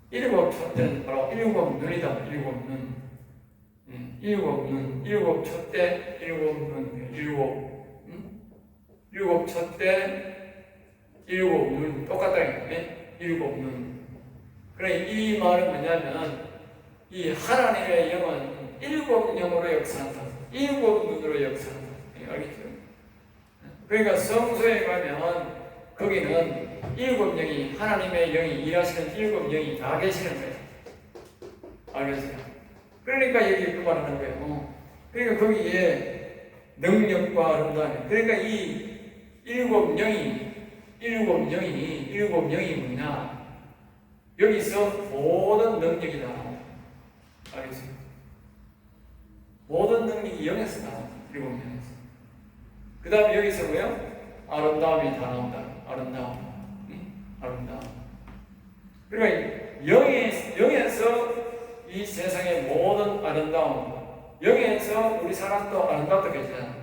7 촛대는 바로 7 눈이다. 7 눈. 7 눈, 7 촛대, 7 눈, 7 촛대, 7 눈. 똑같다니까. 7 눈. 그래, 이 말은 뭐냐면, 이 하나님의 영은 7 영으로 역사한다. 7 눈으로 역사한다. 알겠죠? 그러니까 성소에 가면, 거기는 7 영이, 하나님의 영이 일하시는 7 영이 다 계시는 거예요. 알겠어요? 그러니까 여기 그 말하는 거예요. 그러니까 거기에 능력과 아름다움. 그러니까 이 7 영이 뭐냐? 여기서 모든 능력이다. 알겠어요? 모든 능력이 영에서 나와. 7 영에서. 그 다음에 여기서 뭐요? 아름다움이 다 나온다. 아름다움. 아름다움. 그러니까 영에서 이 세상의 모든 아름다움, 영에서 우리 사람도 아름답다 그랬잖아.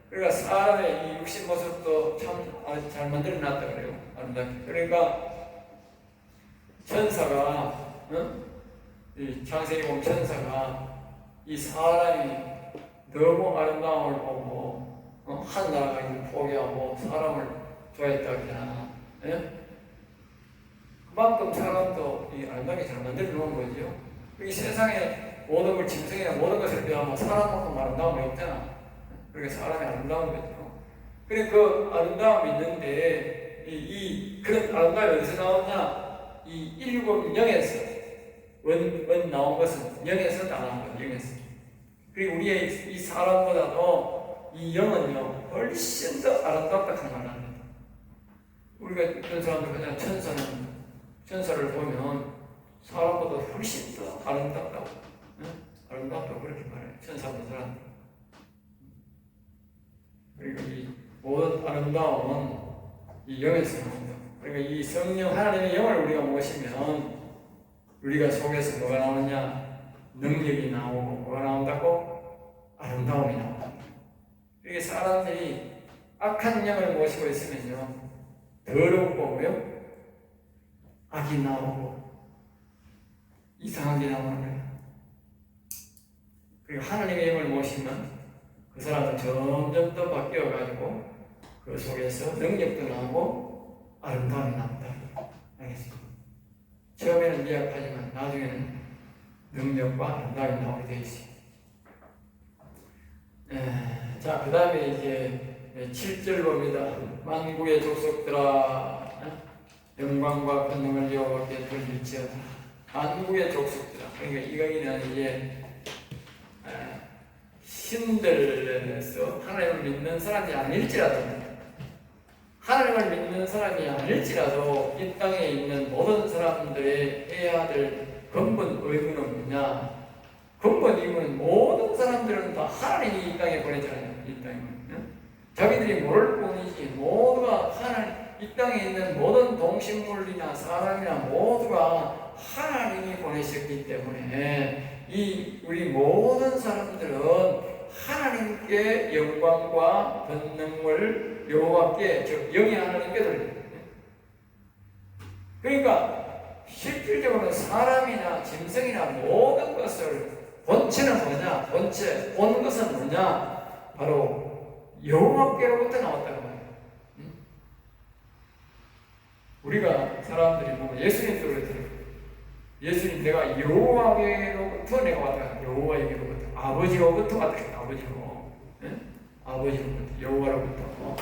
그러니까 사람의 이 육신 모습도 참 잘 만들어 놨다 그래요. 아름답게. 그러니까 천사가, 이 창세기 보면 천사가 이 사람이 너무 아름다움을 보고 하늘나라가 포기하고 사람을 좋아했다 그러잖아. 그만큼 사람도 이 아름답게 잘 만들어 놓은 거죠. 이 세상에 모든 걸 짐승이나 모든 것을 비하면 사람만큼 아름다움이 없잖아. 그러니까 사람이 아름다운 거죠. 그래 그 아름다움이 있는데 그런 아름다움이 어디서 나오냐? 이 일곱 영에서 원 나온 것은 영에서 다 나온 거예요. 영에서. 그리고 우리의 이 사람보다도 이 영은요 훨씬 더 아름답다 그 말을 합니다. 우리가 어떤 사람들 그냥 천사를 보면 사람보다 훨씬 더 아름답다고, 아름답다고 그렇게 말해요. 천사 본 사람. 그리고 이 모든 아름다움은 이 영에서 나온다. 그러니까 이 성령 하나님의 영을 우리가 모시면 우리가 속에서 뭐가 나오느냐? 능력이 나오고 뭐가 나온다고? 아름다움이 나온다. 이게 사람들이 악한 영을 모시고 있으면요 더럽고 뭐요? 악이 나오고 이상하게 나오는 거예요. 그리고 하나님의 영을 모시면 그 사람은 점점 더 바뀌어가지고 그 속에서 능력도 나오고 아름다움이 나온다. 알겠습니다. 처음에는 미약하지만 나중에는 능력과 아름다움이 나오게 되어 있습니다. 자, 그 다음에 이제 7절 봅니다. 만국의 족속들아 영광과 권능을 여호와께 돌릴지어다. 만국의 족속들아. 그러니까 이거는 이제 신들에서 하나님을 믿는 사람이 아닐지라도 하나님을 믿는 사람이 아닐지라도 이 땅에 있는 모든 사람들의 해야 될 근본 의무는 뭐냐? 근본 의무는 모든 사람들은 다 하나님이 이 땅에 보내잖아요. 이 땅에. 자기들이 모를 뿐이지 모두가 이 땅에 있는 모든 동식물이나 사람이나 모두가 하나님이 보내셨기 때문에 우리 모든 사람들은 하나님께 영광과 권능을 여호와께 즉 영의 하나님께 돌립니다. 그러니까 실질적으로 사람이나 짐승이나 모든 것을 본체는 뭐냐? 본 것은 뭐냐? 바로 여호와께로부터 나왔다는 거예요. 우리가 사람들이 보면 예수님도 그랬잖아요. 예수님 내가 여호와께로부터 내가 왔다. 여호와에게로부터 아버지로부터 왔다. 아버지로부터 여호와로부터.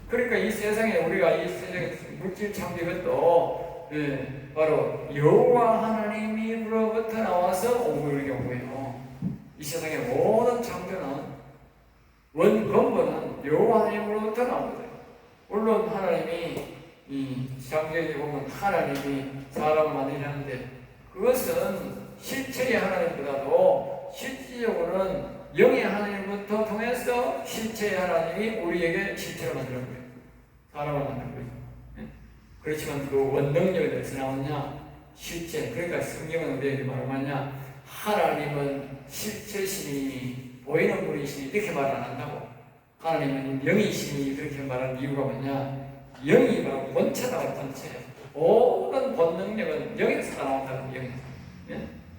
그러니까 이 세상에 우리가 이 세상에 물질 창조것도 바로 여호와 하나님으로부터 나와서 온 거예요. 이 세상의 모든 창조는 원근본은 여호와 하나님으로부터 나오거든요. 물론 하나님이 이 창조에 보면 하나님이 사람을 만드셨는데 그것은 실체의 하나님보다도 실질적으로는 영의 하나님부터 통해서 실체의 하나님이 우리에게 실체로 만든 거예요. 사람을 만든 거예요. 그렇지만 그 원능력이 어디서 나오냐? 실체. 그러니까 성경은 우리에게 말하냐? 하나님은 실체시니 보이는 분이시니 이렇게 말 안 한다고. 하나님은 영이시니 그렇게 말하는 이유가 뭐냐? 영이 바로 본체다. 본체. 모든 본능력은 영에서 나온다는 영에서.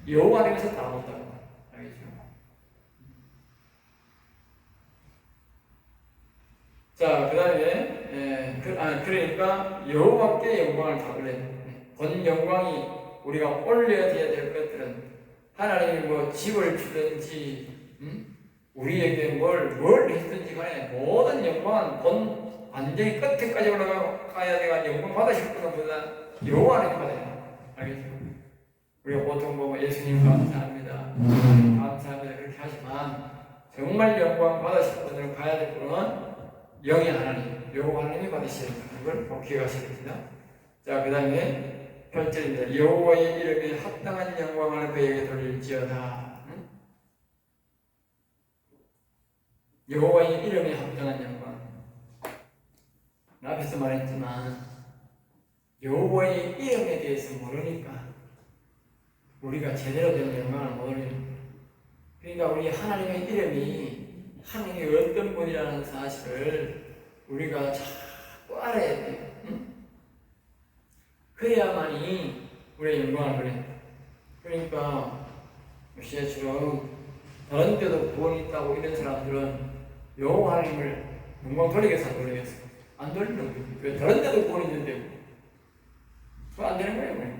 여호와에게서 나온다고. 알겠죠? 자, 그 다음에 그러니까 여호와께 영광을 다 올려야 돼. 본 영광이 우리가 올려야 될 것들은 하나님이 뭐 집을 주든지 우리에게 뭘 했든지 간에 모든 영광은 완전히 끝에까지 올라가야 돼가 영광 받으실 분은 보다 여호와를 받아야 돼. 알겠죠? 우리가 보통 보면 예수님 감사합니다. 감사합니다. 그렇게 하지만 정말 영광 받으실 분들은 가야 될 분은 영의 하나님, 여호와 하나님이 받으셔야 된다는 걸 꼭 기억하셔야 됩니다. 자, 그 다음에 8절입니다. 여호와의 이름에 합당한 영광을 그에게 돌릴지어다. 여호와의 이름에 합당한 영광. 앞에서 말했지만 여호와의 이름에 대해서 모르니까 우리가 제대로 된 영광을 모르는. 그러니까 우리 하나님의 이름이 하나님이 어떤 분이라는 사실을 우리가 자꾸 알아야 돼요. 응? 그래야만이 우리의 영광을 그래. 그러니까 시에처럼 다른 데도 구원이 있다고 이런 사람들은 여호와 하나님을 영광 돌리겠어 안 돌리겠어? 안 돌리는 거예요. 왜? 다른 데도 구원이 있는데 그거 안 되는 거예요.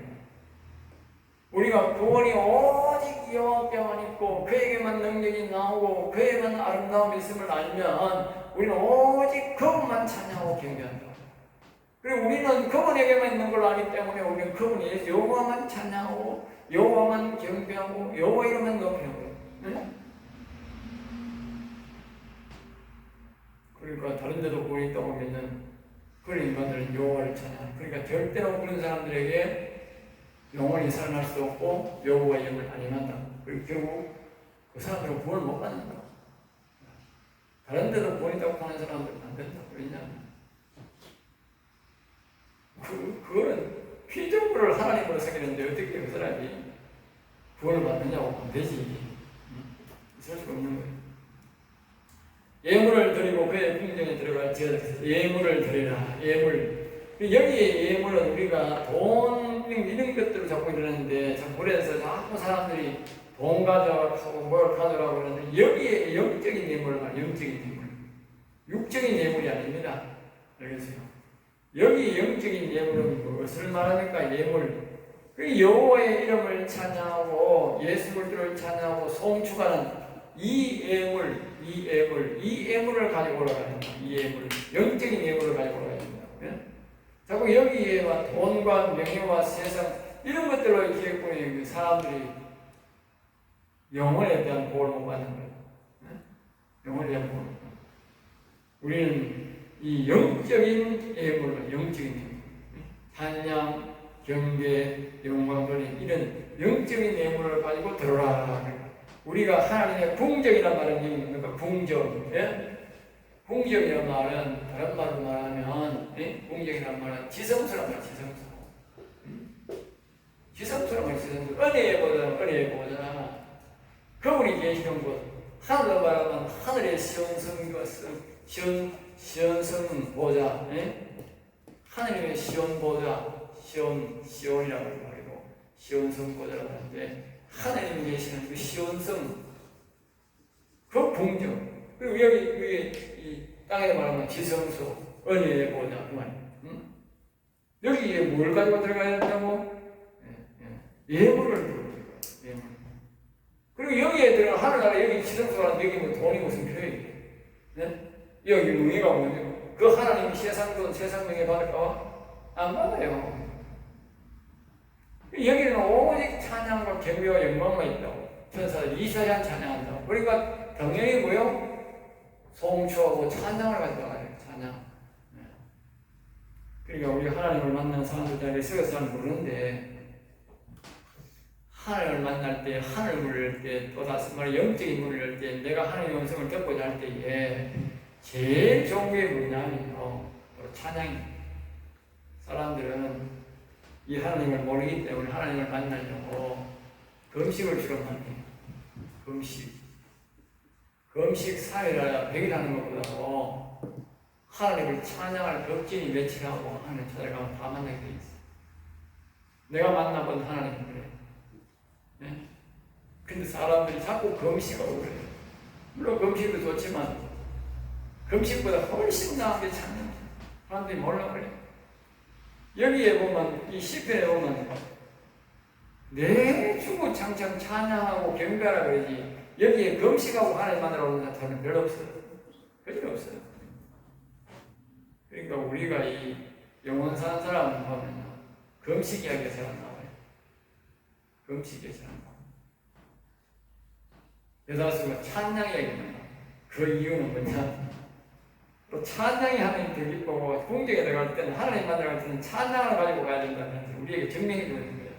우리가 구원이 오직 여호와께만 있고 그에게만 능력이 나오고 그에게만 아름다움이 있음을 알면 우리는 오직 그분만 찬양하고 경배한다. 그리고 우리는 그분에게만 있는 걸 알기 때문에 우리는 그분이 여호와만 찬양하고 여호와만 경배하고 여호와 이름만 높이는 응? 그러니까 다른 데도 구원이 있다고 하면은 그런 인간들은 여호와를 찬양하는. 그러니까 절대로 그런 사람들에게 영원히 살아날 수 없고 여호와의 이름을 반영한다. 그리고 결국 그 사람들은 구원을 못 받는다. 다른 데도 구원 있다고 하는 사람들은 안 된다. 왜냐하면 그거는 피조물을 하나님으로 새기는데 어떻게 그 사람이 구원을 받느냐고 하면 되지. 있을 수가 없는 거예요. 예물을 드리고 그의 궁정에 들어갈지어다. 예물을 드리라. 예물. 여기에 예물은 우리가 돈 이런 것들을 자꾸 이러는데 자꾸 그래서 자꾸 사람들이 돈 가져가고 뭘 가져가고 그러는데 여기에 영적인 예물을 말해요. 영적인 예물. 육적인 예물이 아닙니다. 알겠어요? 여기 영적인 예물은 무엇을 말합니까? 예물. 그 여호와의 이름을 찬양하고 예수 그리스도를 찬양하고 송축하는 이 예물을 가지고 올라가야 된다. 이 예물, 영적인 예물을 가지고 올라가야 된다. 자꾸 여기에 돈과 명예와 세상 이런 것들로 기획군이 사람들이 영혼에 대한 복을 못 받는 거예요. 영혼에 대한 복을. 우리는 이 영적인 예물, 영적인 예물, 찬양, 경배, 영광 돌림 이런 영적인 예물을 가지고 들어라. 우리가 하나님의 궁정이란 말은 있는가? 궁정. 예? 궁정이란 말은 다른 말로 말하면 궁정이란 말은 지성소란 말이야. 지성소란 말이야. 지성소. 은혜의 보좌는 은혜의 보좌. 그분이 계시는 곳. 하늘로 말하면 하늘의 시온성 보좌. 하늘의 시온 보좌. 시온이라고 말이고 시온성 보좌라고 하는데 하나님이 계시는 그 시온성 그 궁정. 그리고 여기 이 땅에 말하면 지성소, 은혜의 보좌 그 말이에요. 여기에 뭘 가지고 들어가야 된다고? 예물을 들어가야 예물. 그리고 여기에 들어가 하늘나라 여기 지성소라는 여기 뭐 돈이 무슨 필요해? 네? 여기 명예가 뭐죠? 그 하나님이 세상 돈, 세상 명예 받을까봐? 안 받아요. 여기는 오직 찬양과 경배와 영광만 있다고. 천사들 이사야 찬양한다고. 그러니까 당연히 뭐요? 송추하고 찬양을 가져가요. 찬양. 그러니까 우리 하나님을 만나는 사람들 잘 잘 모르는데 하나님을 만날 때, 하늘 문을 열 때, 또 다시 말해 영적인 문을 열 때, 내가 하나님의 음성을 듣고자 할 때에 제일 좋은 게 뭐냐면요, 바로 찬양이. 사람들은 이 하나님을 모르기 때문에 하나님을 만나려고 금식을 주로 많이 해요. 금식 4일하여 100일 하는 것보다도 하나님을 찬양할 덕진이 며칠 하고 하나님 찾아가면 다 만나게 돼 있어. 내가 만나본 하나님은 그래. 네? 근데 사람들이 자꾸 금식하고 그래요. 물론 금식도 좋지만 금식보다 훨씬 나은 게 찬양. 사람들이 몰라 그래. 여기에 보면 이 시편에 보면 내 주구장창 찬양하고 경배하라 그러지 여기에 금식하고 하나님 만나러 오는 사람은 별로 없어요. 별로 없어요. 그러니까 우리가 이 영원 사는 사람을 보면 금식 이야기가 잘 안 나와요. 금식이 잘 안 나와요. 대다수가 찬양 이야기만 나와요. 그 이유는 뭐냐? 또 찬양이 하나님 더 기쁘고 궁정에 들어갈 때는 하나님 만나러 갈 때는 찬양을 가지고 가야 된다는 우리에게 증명해 주는 거예요.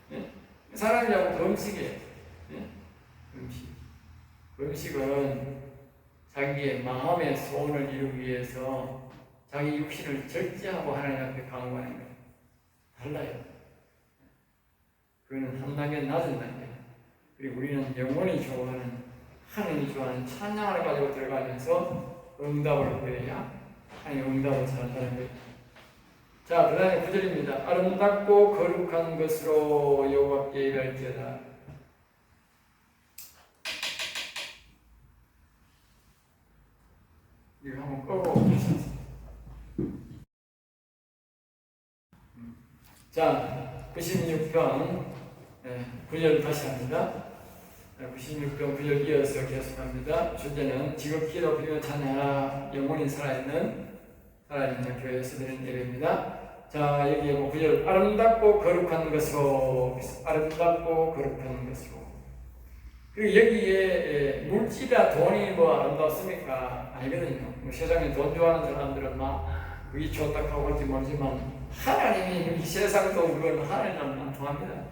네? 사람이 자꾸 금식이에요. 네? 금식은 자기의 마음의 소원을 이루기 위해서 자기 육신을 절제하고 하나님 앞에 강구하는 거예요. 달라요. 그거는 한 단계 낮은 단계. 그리고 우리는 영원히 좋아하는, 하나님이 좋아하는 찬양을 가지고 들어가면서 응답을 구해야 하나님 응답을 잘한다는 거예요. 자, 그 다음에 9절입니다. 아름답고 거룩한 것으로 여호와께 예배할지어다. 이거 한번 끄고 보시죠. 자, 96편 9절 다시 합니다. 96편 9절 이어서 계속합니다. 주제는 지극히 높이며 찬양하라. 영원히 살아있는 교회에서 드리는 예배입니다. 자, 여기 9절 아름답고 거룩한 것으로, 아름답고 거룩한 것으로. 그리고 여기에 물질이나 돈이 뭐 아름답습니까? 아니거든요. 뭐 세상에 돈 좋아하는 사람들은 막 그게 좋다고 할지 모르지만 하나님이 이 세상도 그건 하나님만 통합니다.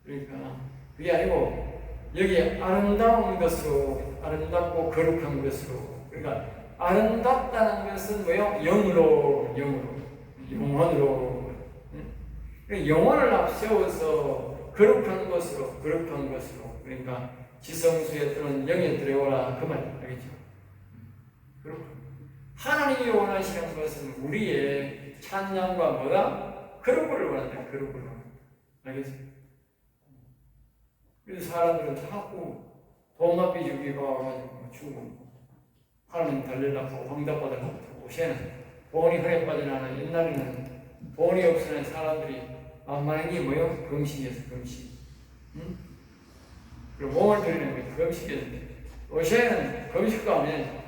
그러니까 그게 아니고 여기 아름다운 것으로, 아름답고 거룩한 것으로. 그러니까 아름답다는 것은 뭐요? 영으로, 영원으로. 영혼을 앞세워서 거룩한 것으로. 그러니까 지성수에 또는 영에 들어오라 그 말 알겠죠? 그렇고 하나님이 원하시는 것은 우리의 찬양과 뭐다? 거룩을 원한다. 거룩을 알겠죠? 그래서 사람들은 자꾸 돈만 빚주기가 와가지고 죽고 하나님 달리려고 응답받으려고 요새는 돈이 허에 빠져나는 옛날에는 돈이 없으면 사람들이 만만한 게 뭐예요? 금식이었어. 금식. 응? 그리고 몸을 드리는 게 금식이었는데 요새는 금식도 하면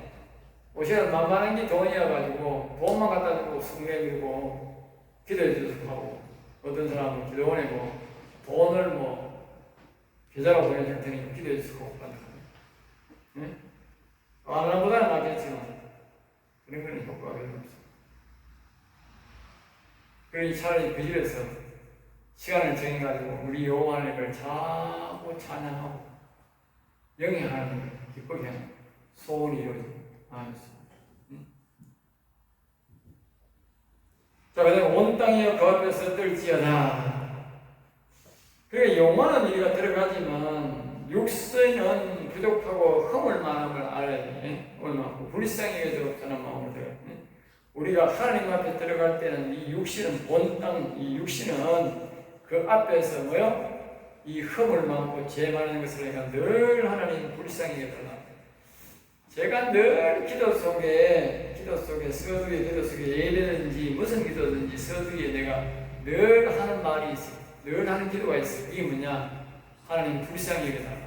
요새는 만만한 게 돈이어가지고 돈만 갖다 주고 숭배드리고 기도해 주고 하고 어떤 사람은 기도 보내고 돈을 뭐 계좌로 보내줄 테니 기도해 주고 한다. 응? 아무나보다는 낫겠지만 그런 거는 효과가 별로 없어. 그러니 차라리 그 집에서 시간을 정해가지고 우리 여호와 하나님을 자꾸 찬양하고 영의 하나님을 기쁘게 하는 소원이 이루어지고 아멘입니다. 자, 그 다음에 온 땅이여 그 앞에서 떨지어다. 그러니까 영원한 우리가 들어가지만 육신은 부족하고 허물 많음을 알아야 돼. 허물 많고 불쌍히 여겨 없다는 마음으로 들어가. 우리가 하나님 앞에 들어갈 때는 이 육신은 본 땅, 이 육신은 그 앞에서 뭐요? 이 허물 많고 죄 많은 것을 내가 늘 하나님 불쌍히 여겨달라. 제가 늘 기도 속에 서두에 기도 속에 예배든지 무슨 기도든지 서두에 내가 늘 하는 말이 있어. 늘 하는 기도가 있어. 이게 뭐냐? 하나님 불쌍히 여겨달라.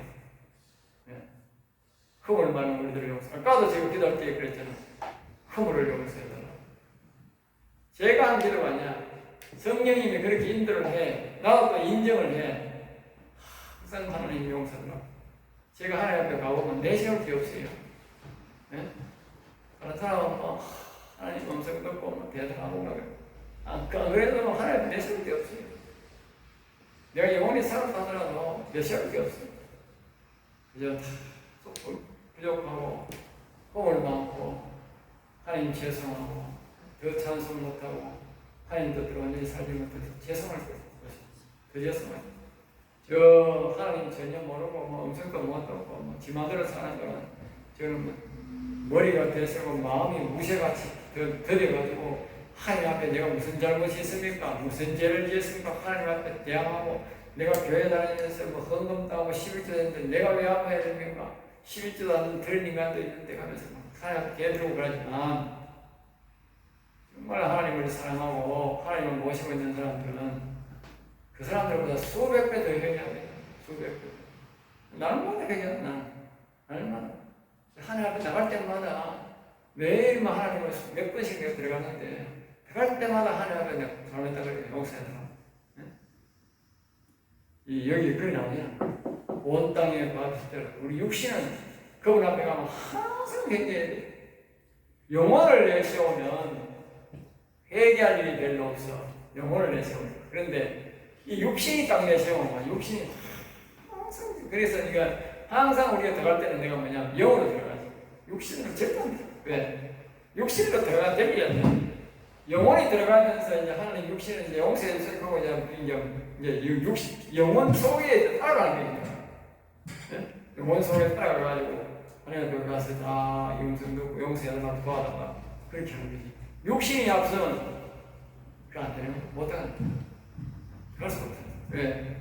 허물 많은 우리들을 용서. 아까도 제가 기도할 때 그랬잖아. 허물을 용서해달라. 제가 한 기도가 아니야. 성령님이 그렇게 인도를 해. 나도 또 인정을 해. 항상 하나님 용서하라. 제가 하나님 앞에 가보면 내세울 게 없어요. 네? 다른 사람은 뭐 하나님 음성 듣고 뭐 대단하고 그래. 그래도 하나님 내세울 게 없어요. 내가 영원히 살아가더라도 내세울 게 없어요. 그저 다 부족하고 허물 많고 하나님 죄송하고 더 찬송 못하고 하나님 뜻대로 완전히 살지 못해서 죄송할 것이다. 더 죄송하죠. 저 하나님 전혀 모르고 뭐 음성도 못 듣고 뭐 지마대로 사는 거는 저는 뭐 머리가 대세고 마음이 무쇠같이 더뎌가지고 하나님 앞에 내가 무슨 잘못이 있습니까? 무슨 죄를 지었습니까? 하나님 앞에 대항하고 내가 교회 다니면서 뭐 헌금 따고 11조 했는데 내가 왜 아파야 됩니까? 11조도 안 드는 인간도 있는데 가면서 하나님 앞에 개들고 그러지만 정말 하나님을 사랑하고 하나님을 모시고 있는 사람들은 그 사람들보다 수백 배 더 회개합니다. 수백 배. 날마다 회개한다. 날마다. 하나님 앞에 나갈 때마다 매일만 하나님을 몇 번씩 내가 들어갔는데 들어갈 때마다 하나님 앞에 내가 잘못했다 그래. 용서해달라. 여기 그리 나오냐. 온 땅에 받으시더라. 우리 육신은 그분 앞에 가면 항상 회개해야 돼. 영혼을 내세우면 회개할 일이 별로 없어. 영혼을 내세우면. 그런데 이 육신이 딱 내세우면 육신이 항상 그래서 네가 항상 우리가 들어갈 때는 내가 뭐냐 영으로 들어가지. 육신으로 절대 안 돼. 왜? 육신으로 들어가야 되려야 돼. 영혼이 들어가면서 이제 하나님 육신은 이제 영세에 속하고 이제 영혼 속에 따라가는 거예요. 네? 영혼 속에 따라가가지고 하나님 앞에 가서 다 영성 듣고 영세하다 도와달라 그렇게 하는 거지. 육신이 앞서면 그거 안 되는 거 못 하는 그럴 수 없어요. 왜?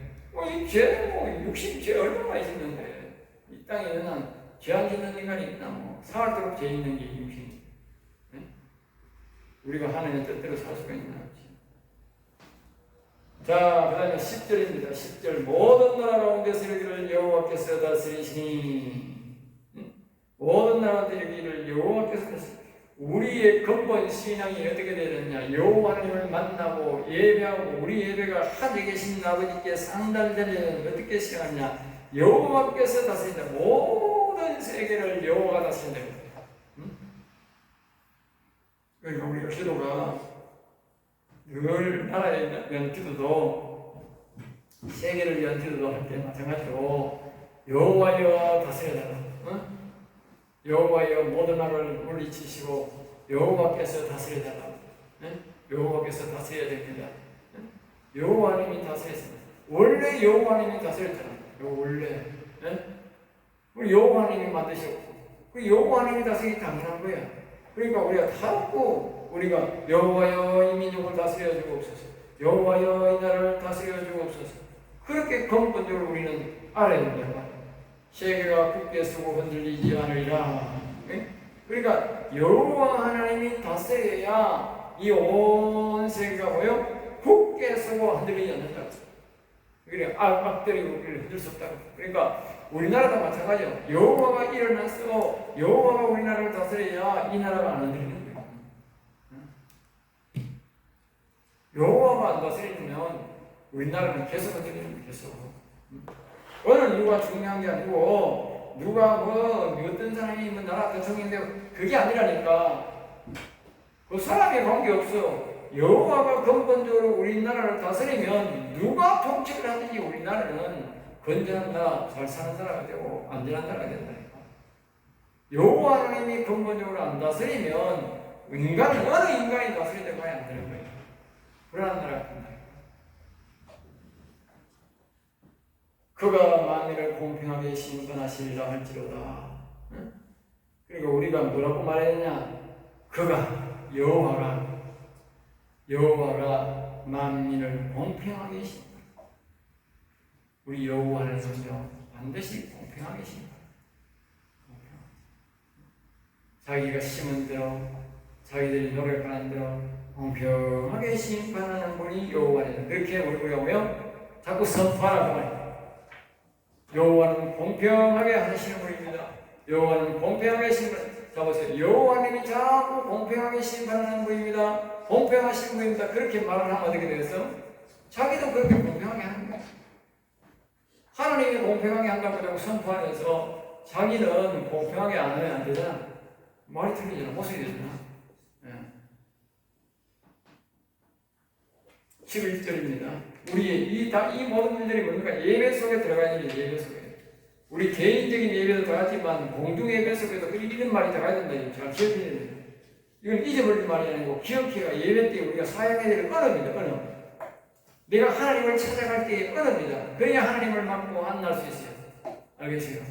이 죄, 육신 죄 얼마나 많이 짓는데 이 땅에 있는 한 죄 안 짓는 인간이 있나 살도록 죄 있는 게 육신. 네? 우리가 하나님의 뜻대로 살 수가 있나? 자, 그 다음에 10절입니다. 10절 모든 나라 가운데 이르기를 여호와께서 다스리시니 모든 나라 가운데 이르기를 여호와께서 다스리시니 우리의 근본 신앙이 어떻게 되느냐? 여호와 하나님을 만나고 예배하고 우리 예배가 하늘에 계신 아버지께 상달되는 어떻게 시작하냐? 여호와께서 다스린다. 모든 세계를 여호와가 다스린다. 그러니까 우리가 기도가 늘 나라에 대한 기도도 세계를 위한 기도도 할 때 마찬가지로 여호와여 다스려달라. 여호와여 모든 나라를 물리치시고 여호와께서 다스려달라. 여호와께서 다스려야 됩니다. 여호와 하나님이 다스렸습니다. 원래 여호와 하나님이 다스렸잖아. 원래 우리 여호와 하나님이 만드셨고 그 여호와 하나님이 다스리기 당연한 거야. 그러니까 우리가 타고 우리가 여호와여 이 민족을 다스려 주옵소서. 여호와여 이 나라를 다스려 주옵소서. 그렇게 근본적으로 우리는 알아야 된다. 세계가 굳게 서고 흔들리지 않으리라. 그러니까 여호와 하나님이 다스려야 이 온 세계가 뭐요? 굳게 서고 흔들리지 않는다. 그래 악들이 우리를 흔들 수 없다. 그러니까 우리나라도 마찬가지요. 여호와가 일어나서 여호와가 우리나라를 다스려야 이 나라가 안 흔들리는 거예요. 여호와가 안 다스리면 우리나라는 계속 흔들리는 거예요. 계속. 어느 누가 중요한 게 아니고 누가 어떤 사람이 나라 대통령인데 그게 아니라니까. 그 사람에 관계없어. 여호와가 근본적으로 우리나라를 다스리면 누가 통치를 하든지 우리나라는 건전한 나라, 잘 사는 나라가 되고 안전한 나라가 된다니까. 여호와 하나님이 근본적으로 안 다스리면 어느 인간이 다스리려고 하면 안 되는 거예요. 불안한 나라가 된다. 그가 만민을 공평하게 심판하시리라 할지로다. 그러니까 우리가 뭐라고 말했냐? 그가 여호와가 만민을 공평하게 심판. 우리 여호와는요 반드시 공평하게 심판. 자기가 심은 대로 자기들이 노력하는 대로 공평하게 심판하는 분이 여호와는 그렇게 우리가 뭐요? 자꾸 선포하라고 말해요. 여호와는 공평하게 하시는 분입니다. 여호와는 공평하게 심판. 자 보세요. 여호와님이 자꾸 공평하게 심판하는 분입니다. 공평하신 분입니다. 그렇게 말을 하면 어떻게 되겠어? 자기도 그렇게 공평하게 하는 거야. 하나님이 공평하게 한다고 자꾸 선포하면서 자기는 공평하게 안 하면 안 되잖아. 말이 틀리잖아. 모습이 되잖아. 11절입니다. 우리의 이 모든 일들이 뭡니까? 예배 속에 들어가야 돼요. 예배 속에. 우리 개인적인 예배도 들어가지만 공동 예배 속에도 이런 말이 들어가야 된다. 잘 기억해야 돼요. 이건 잊어버릴 말이 아니고 기억해야 예배 때 우리가 사용해야 될 언어입니다. 언어. 내가 하나님을 찾아갈 때의 언어입니다. 그래야 하나님을 만나고 만날 수 있어요. 알겠어요?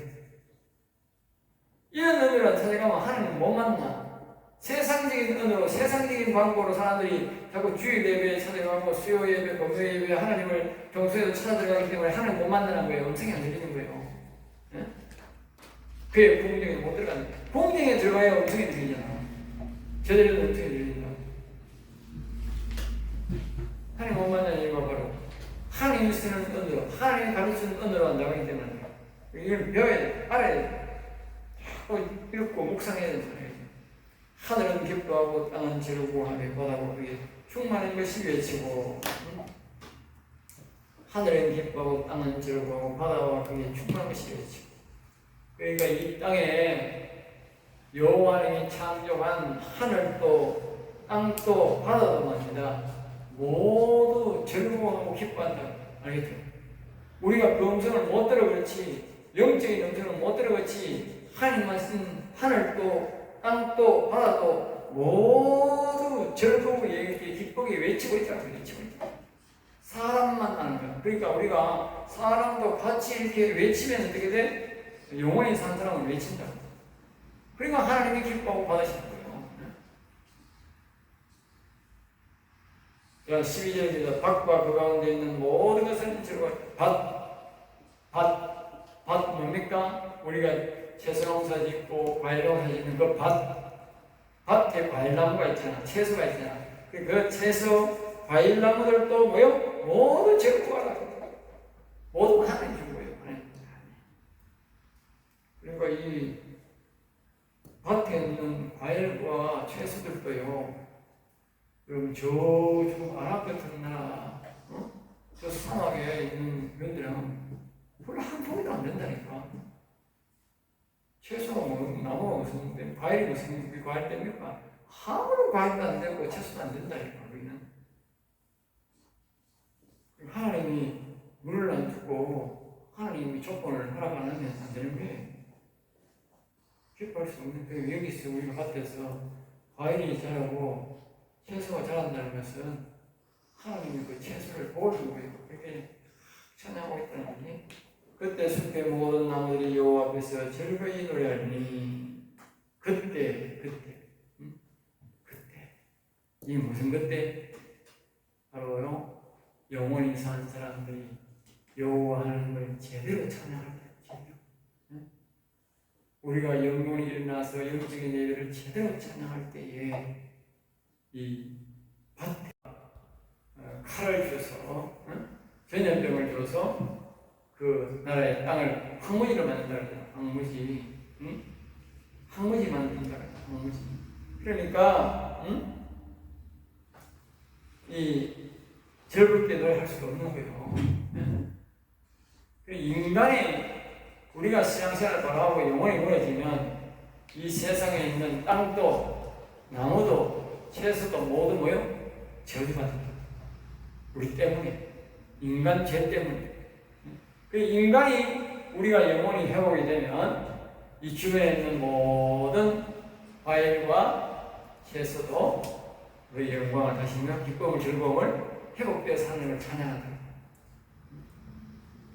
이런 언어를 찾아가면 하나님 못 만나. 세상적인 언어로 세상적인 방법으로 사람들이 자꾸 주일 예배에 찾아가고 수요 예배, 금요 예배 하나님을 평소에도 찾아들어가기 때문에 하나님 못 만나는 거예요. 음성이 안 들리는 거예요. 예? 그게 공경에 못 들어가는 거예요. 공경에 들어가야 음성이 들리잖아. 제대로 음성이 들린다. 하나님 못 만나는 이유가 바로 하나님이 쓰는 언어로 하나님이 가르치는 언어로 한다고 하기 때문에 이걸 배워야 돼. 알아야 돼. 자꾸 읽고 묵상해야 된다. 하늘은 기뻐하고 땅은 지르고하며 바다고 그게 충만한 것이 외치고 하늘은 기뻐하고 땅은 지르고하고 바다와 그게 충만한 것이 외치고 그러니까 이 땅에 여호와 하나님이 창조한 하늘도 땅도 바다도 말입니다. 모두 즐거워하고 기뻐한다. 알겠죠? 우리가 그 음성을 못 들어 그렇지 영적인 음성을 못 들어 그렇지 하나님만 쓴 하늘도 땅도 바다도 모두 즐거움을 이렇게 기쁘게 외치고 있잖아요. 외치고 있다. 사람 만나는 거야. 그러니까 우리가 사람도 같이 이렇게 외치면 어떻게 돼? 영원히 산 사람을 외친다. 그러니까 하나님이 기뻐하고 받으시는 거예요. 자, 12절입니다. 밭과 그 가운데 있는 모든 것을 즐거워. 밭 뭡니까? 우리가 채소 농사 짓고 과일 농사 짓는 그 밭에 과일나무가 있잖아. 채소가 있잖아. 그 채소, 과일나무들도 뭐요? 모두 즐거워하라. 모두 하나님 준 거예요. 그러니까 이 밭에 있는 과일과 채소들도요. 그럼 저 아랍 같은 나라, 저 사막에 있는 면들은 별로 한 통이도 안 된다니까. 채소가 뭐, 나무가 무슨, 과일이 무슨 과일 됩니까? 아무런 과일도 안 되고 채소도 안 된다니까, 우리는. 하나님이 물을 안 주고, 하나님이 조건을 허락 안 하면 안 되는 거예요. 기뻐할 수 없는 거예요. 여기서 우리가 밭에서 과일이 자라고, 채소가 자란다는 것은 하나님이 그 채소를 보여주고 있고 그렇게 찬양하고 있다는 거지. 그때 숲의 모든 나무들이 여호와 앞에서 즐거이 노래하니 그때 이 무슨 그때? 바로요 영원히 산 사람들이 여호와 하나님을 제대로 찬양할 때 제대로. 우리가 영혼이 일어나서 영적인 예배를 제대로 찬양할 때에 이 밭에 칼을 줘서 전염병을 줘서 그 나라의 땅을 황무지로 만든다 그러잖아. 황무지, 황무지 만든다 그러잖아. 황무지. 그러니까 이 즐겁게 노래할 수도 없는 거예요. 인간이 우리가 신앙생활을 바라보고 영혼이 무너지면 이 세상에 있는 땅도 나무도 채소도 모두 뭐요? 저주받는 거예요. 우리 때문에. 인간 죄 때문에. 그 인간이 우리가 영원히 회복이 되면 이 주변에 있는 모든 과일과 채소도 우리 영광을 다시며 기쁨을 즐거움을 회복되어서 하나님을 찬양한다.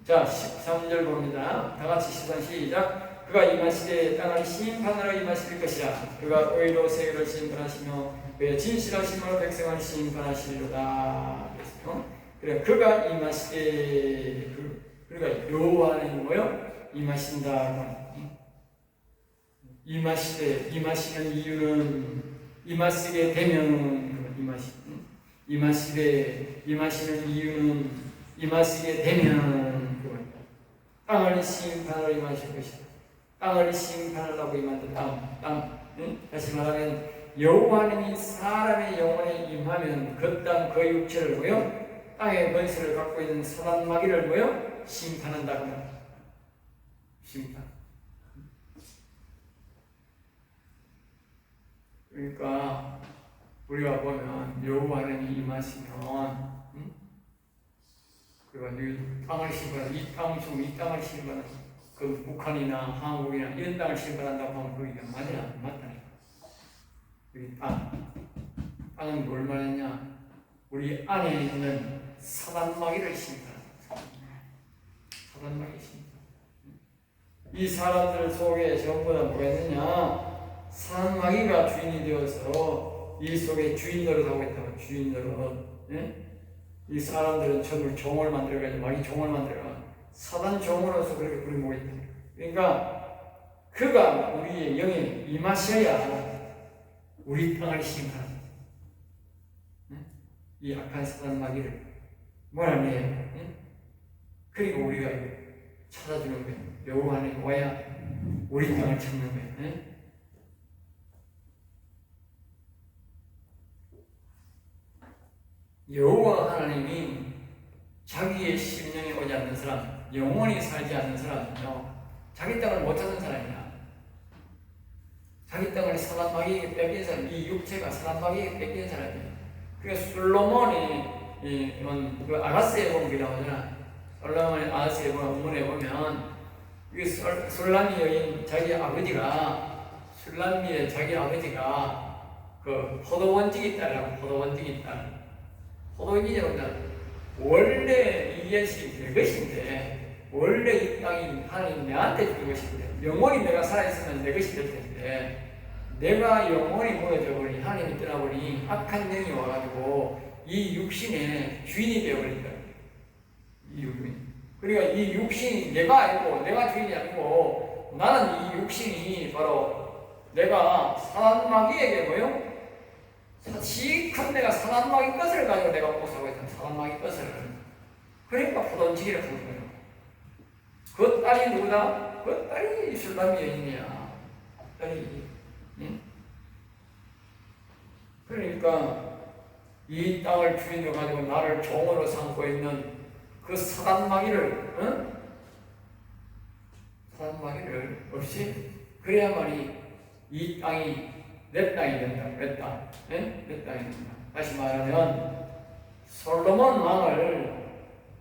자, 13절 봅니다. 다 같이 시작. 그가 임하시되 땅을 심판하러 임하실 것이라. 그가 의로 세계를 심판하시며 그의 진실하심으로 백성을 심판하시리로다. 그래, 그가 임하시되 그러니까 여호와는 뭐요? 임하신다. 임하시는 이유는 임하시게 되면 임하시는 이유는 임하시게 되면 땅을 심판하러 임하실 것이다. 땅을 심판하려고 임한다. 땅. 다시 말하면 여호와님이 사람의 영혼에 임하면 그 땅 그 육체를 뭐요? 땅의 권세를 갖고 있는 사단 마귀를 뭐요? 심판한다고 합니다. 심판. 그러니까 우리가 보면 여호와님이 임하시면 그러니까 이 땅을 심판하는 이 땅을 심판하는 그 북한이나 한국이나 이런 땅을 심판한다고 하면 그게 맞다니까. 여기 땅은 뭘 말했냐? 우리 안에 있는 사단 마귀를 심판한다. 사단 마귀 심판. 이 사람들 속에 전부 다 뭐가 있느냐? 사단 마귀가 주인이 되어서 이 속에 주인 노릇하고 있다고. 주인 노릇. 예? 이 사람들은 전부 종을 만들어가지고 마귀 종을 만들어가 사단 종으로서 그렇게 부리고 있다. 그러니까 그가 우리의 영에 임하셔야 우리 땅을 심판합니다. 이 악한 사단 마귀를 뭐라네요? 그리고 우리가 찾아주는 거예요. 여호와는 와야 우리 땅을 찾는 거예요. 여호와 하나님이 자기의 심령에 오지 않는 사람, 영원히 살지 않는 사람은요, 자기 땅을 못 찾는 사람이야. 자기 땅을 사단 마귀에게 뺏긴 사람, 이 육체가 사단 마귀에게 뺏긴 사람이에요. 그래서 솔로몬이 그 아가스의 본기라고 하잖아. 솔로몬의 아가스의 본문에 보면 술람미 여인 자기 아버지가 술람미의 자기 아버지가 그 포도원지기 딸이라고. 포도원지기 딸. 포도원지기는 원래 이 연식이 내 것인데, 원래 이 땅이 하나님 내한테 준 것인데, 영원히 내가 살아있으면 내 것이 될 텐데, 내가 영원히 무너져 버리니, 하나님이 떠나버리니 악한 영이 와가지고 이 육신의 주인이 되어버린다. 이 육신. 그러니까 이 육신이 내가 아니고, 내가 주인이 아니고, 나는 이 육신이 바로 내가 사단마귀에게 뭐요? 시익한 내가 사단마귀 것을 가지고 내가 목사하고 있다. 사단마귀 것을. 그러니까 포도원지기를 부른 거예요. 그 딸이 누구다? 그 딸이 술람이 여인이야. 딸이. 응? 그러니까 이 땅을 주인으로 가지고 나를 종으로 삼고 있는 그 사단마귀를, 응? 사단마귀를 없이 그래야만이 이 땅이 내 땅이 된다. 내 땅. 네? 내 땅이 된다. 다시 말하면 솔로몬 왕을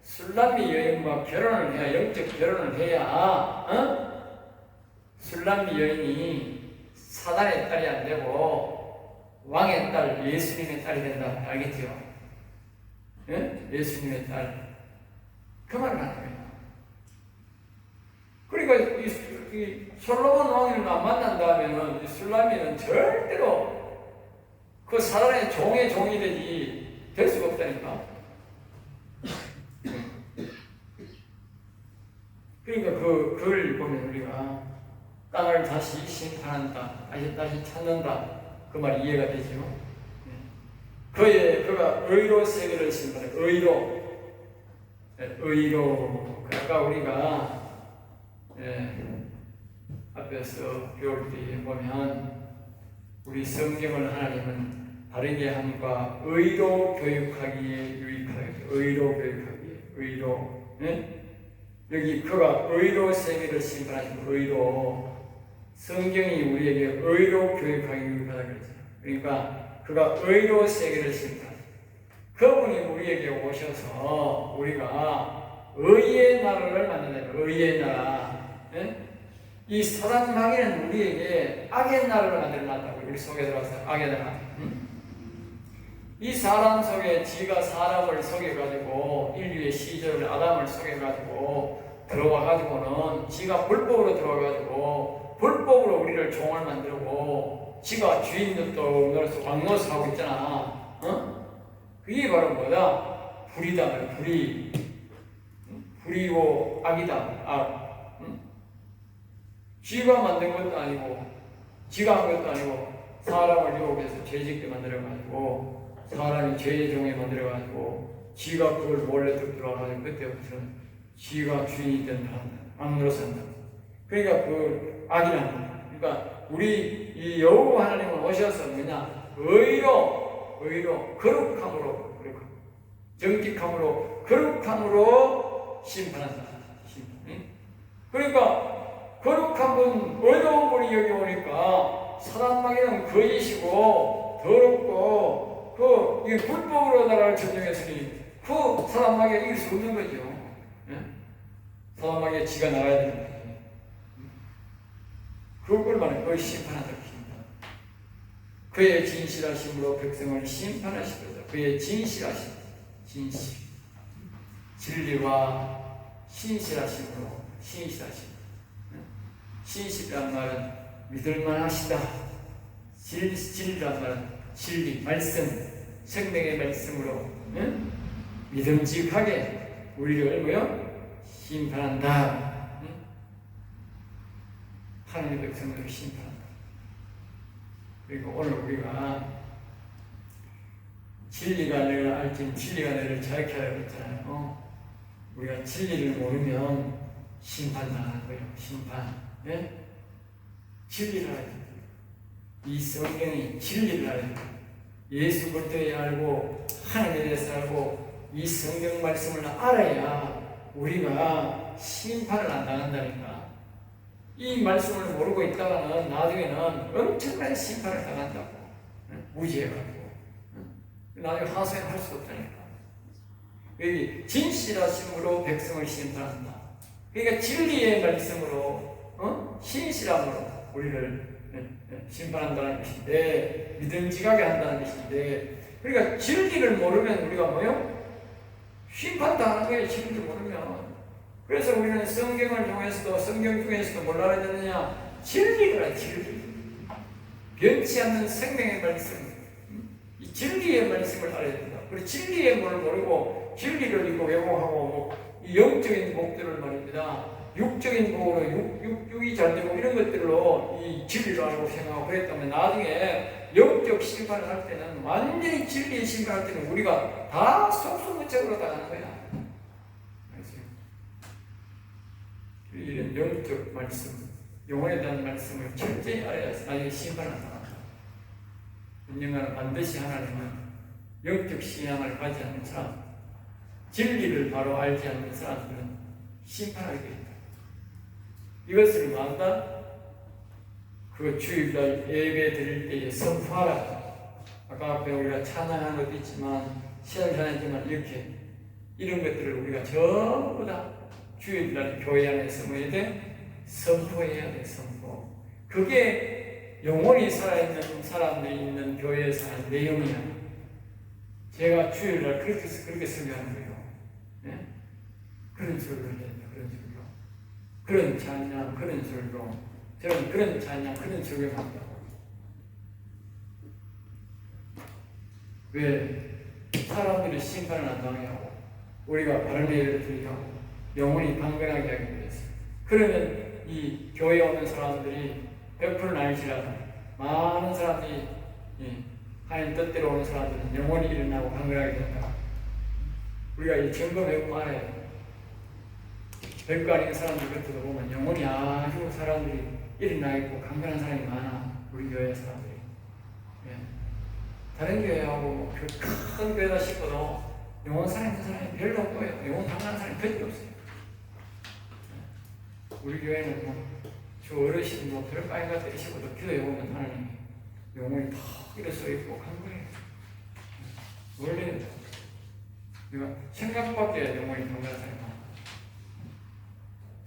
술람미 여인과 결혼을 해야, 영적 결혼을 해야, 어? 술람미 여인이 사단의 딸이 안 되고 왕의 딸, 예수님의 딸이 된다. 알겠죠? 네? 예수님의 딸. 그 말을 하는 거예요. 그러니까 이 솔로몬 왕을 만난다면 이 술람미는 절대로 그 사단의 종의 종이 될 수가 없다니까. 그러니까 그걸 보면 우리가 땅을 다시 심판한다, 다시 찾는다, 그 말 이해가 되죠. 그가 의로 세계를 심판해. 의로. 아까 우리가 앞에서 배울 때 보면 우리 성경을 하나님은 바르게 함과 의로 교육하기에 유익하다. 의로 교육하기에. 의로. 여기 그가 의로 세계를 심판하시고, 의로. 성경이 우리에게 의로 교육하기 유익하다 그랬죠. 그러니까 그가 의로 세계를 심판하시고, 그분이 우리에게 오셔서 우리가 의의 나라를 만든다. 의의 나라. 이 사단마귀는 우리에게 악의 나라를 만들어놨다고. 우리 속에 들어가서 악의 나라. 이 사람 속에 지가 사람을 속여가지고, 인류의 시절을 아담을 속여가지고 들어와가지고는 지가 불법으로 들어와가지고 불법으로 우리를 종을 만들고 지가 주인도 노릇 왕노릇 하고 있잖아. 그게 바로 뭐다? 불이다. 불이고 악이다. 악. 지가 만든 것도 아니고, 지가 한 것도 아니고, 사람을 유혹해서 죄짓게 만들어가지고, 사람이 죄의 종에 만들어가지고, 지가 그걸 몰래 들어와가지고, 그때부터는 지가 주인이 된다. 악노릇 한다. 그러니까 그 악이란 거야. 그러니까 우리 이 여호와 하나님은 오셔서 뭐냐? 의로, 거룩함으로, 정직함으로, 거룩함으로 심판한다. 그러니까 거룩한 분, 의로운 분이 여기 오니까 사단마귀는 거짓이고 더럽고 이 불법으로 나라를 점령했으니 그 사단마귀가 이길 수 없는 거죠. 사단마귀가 지가 나가야 되는 거죠. 그걸 말해. 그걸 심판한다. 그의 진실하심으로 백성을 심판하시도다. 그의 진실하심, 진리와 신실하심으로, 신실이란 말은 믿을만하시다. 진리란 말은 진리, 말씀, 생명의 말씀으로 믿음직하게 우리를 뭐요? 심판한다. 하나님의 백성들을 심판한다. 그리고 오늘 우리가 진리가 너를 알지, 진리가 너를 자유케 하라고 했잖아요. 우리가 진리를 모르면 심판당하는 거예요. 심판. 진리를 알아야 돼. 이 성경이 진리를 알아야 돼. 예수 그리스도에 알고 하나님에 대해서 알고 이 성경 말씀을 알아야 우리가 심판을 안 당한다니까. 이 말씀을 모르고 있다가는 나중에는 엄청난 심판을 당한다고. 무지해가지고. 나중에 하소연할 수 없다니까. 여기 진실하심으로 백성을 심판한다. 그러니까 진리의 말씀으로, 신실함으로 우리를 심판한다는 것인데, 믿음직하게 한다는 것인데, 그러니까 진리를 모르면 우리가 뭐요? 심판당하는 거예요. 진리를 모르면. 그래서 우리는 성경을 통해서도, 성경 중에서도 뭘 알아야 되느냐? 진리를, 진리. 변치 않는 생명의 말씀, 이 진리의 말씀을 알아야 된다. 그리고 진리의 뭘 모르고 진리를 이거 왜곡하고 이 영적인 복들을 말입니다. 육적인 복으로 육이 잘 되고 이런 것들로 이 진리를 알고 생각하고 그랬다면 나중에 영적 심판을 할 때는 완전히 진리의 심판을 할 때는 우리가 다 속수무책으로 당하는 거야. 이런 영적 말씀, 영혼에 대한 말씀을 철저히 알아야 나중에 심판을 당한다. 언젠가는 반드시 하나님은 영적 신앙을 가지 않는 사람, 진리를 바로 알지 않는 사람들은 심판하게 되어 있다. 이것을 뭐한다? 그 주일날 예배 드릴 때에 선포하라. 아까 앞에 우리가 찬양한 것도 있지만 시간이지만 이렇게 이런 것들을 우리가 전부 다 주일날 교회 안에서 뭐 해야 돼? 선포해야 돼. 선포. 그게 영혼이 살아있는 사람들이 있는 교회에서 하는 내용이야. 제가 주일날 그렇게 설교하는 거예요. 네? 그런 소리를 해야 돼. 그런 소리로. 그런 찬양, 그런 소리로. 저는 그런 찬양, 그런 소리를 한다고. 왜? 사람들이 심판을 안 당하고 우리가 바른 예를 들고 영혼이 강건하게 하기 위해서. 그러면 이 교회에 오는 사람들이 100%는 아니시라도 많은 사람들이 하나님 뜻대로 오는 사람들은 영혼이 일어나고 강건하게 된다. 우리가 이 점검해보면 알아요. 별거 아닌 사람들 곁에도 보면 영혼이 아주 사람들이 일어나 있고 강건한 사람이 많아. 우리 교회 사람들이. 예. 다른 교회하고 큰 교회다 싶어도 영혼 살아있는 사람이 별로 없고요. 영혼 강건한 사람이 별로 없어요. 우리 교회는 저 어르신 별 까인 것 때리시고도 기도해 보면 하나님 영혼이 탁 일어서 있고 강건해요. 원래 내가 생각밖에 영혼이 강건한 사람이 많아.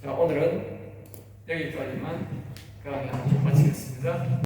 자, 오늘은 여기까지만 강의 마치겠습니다.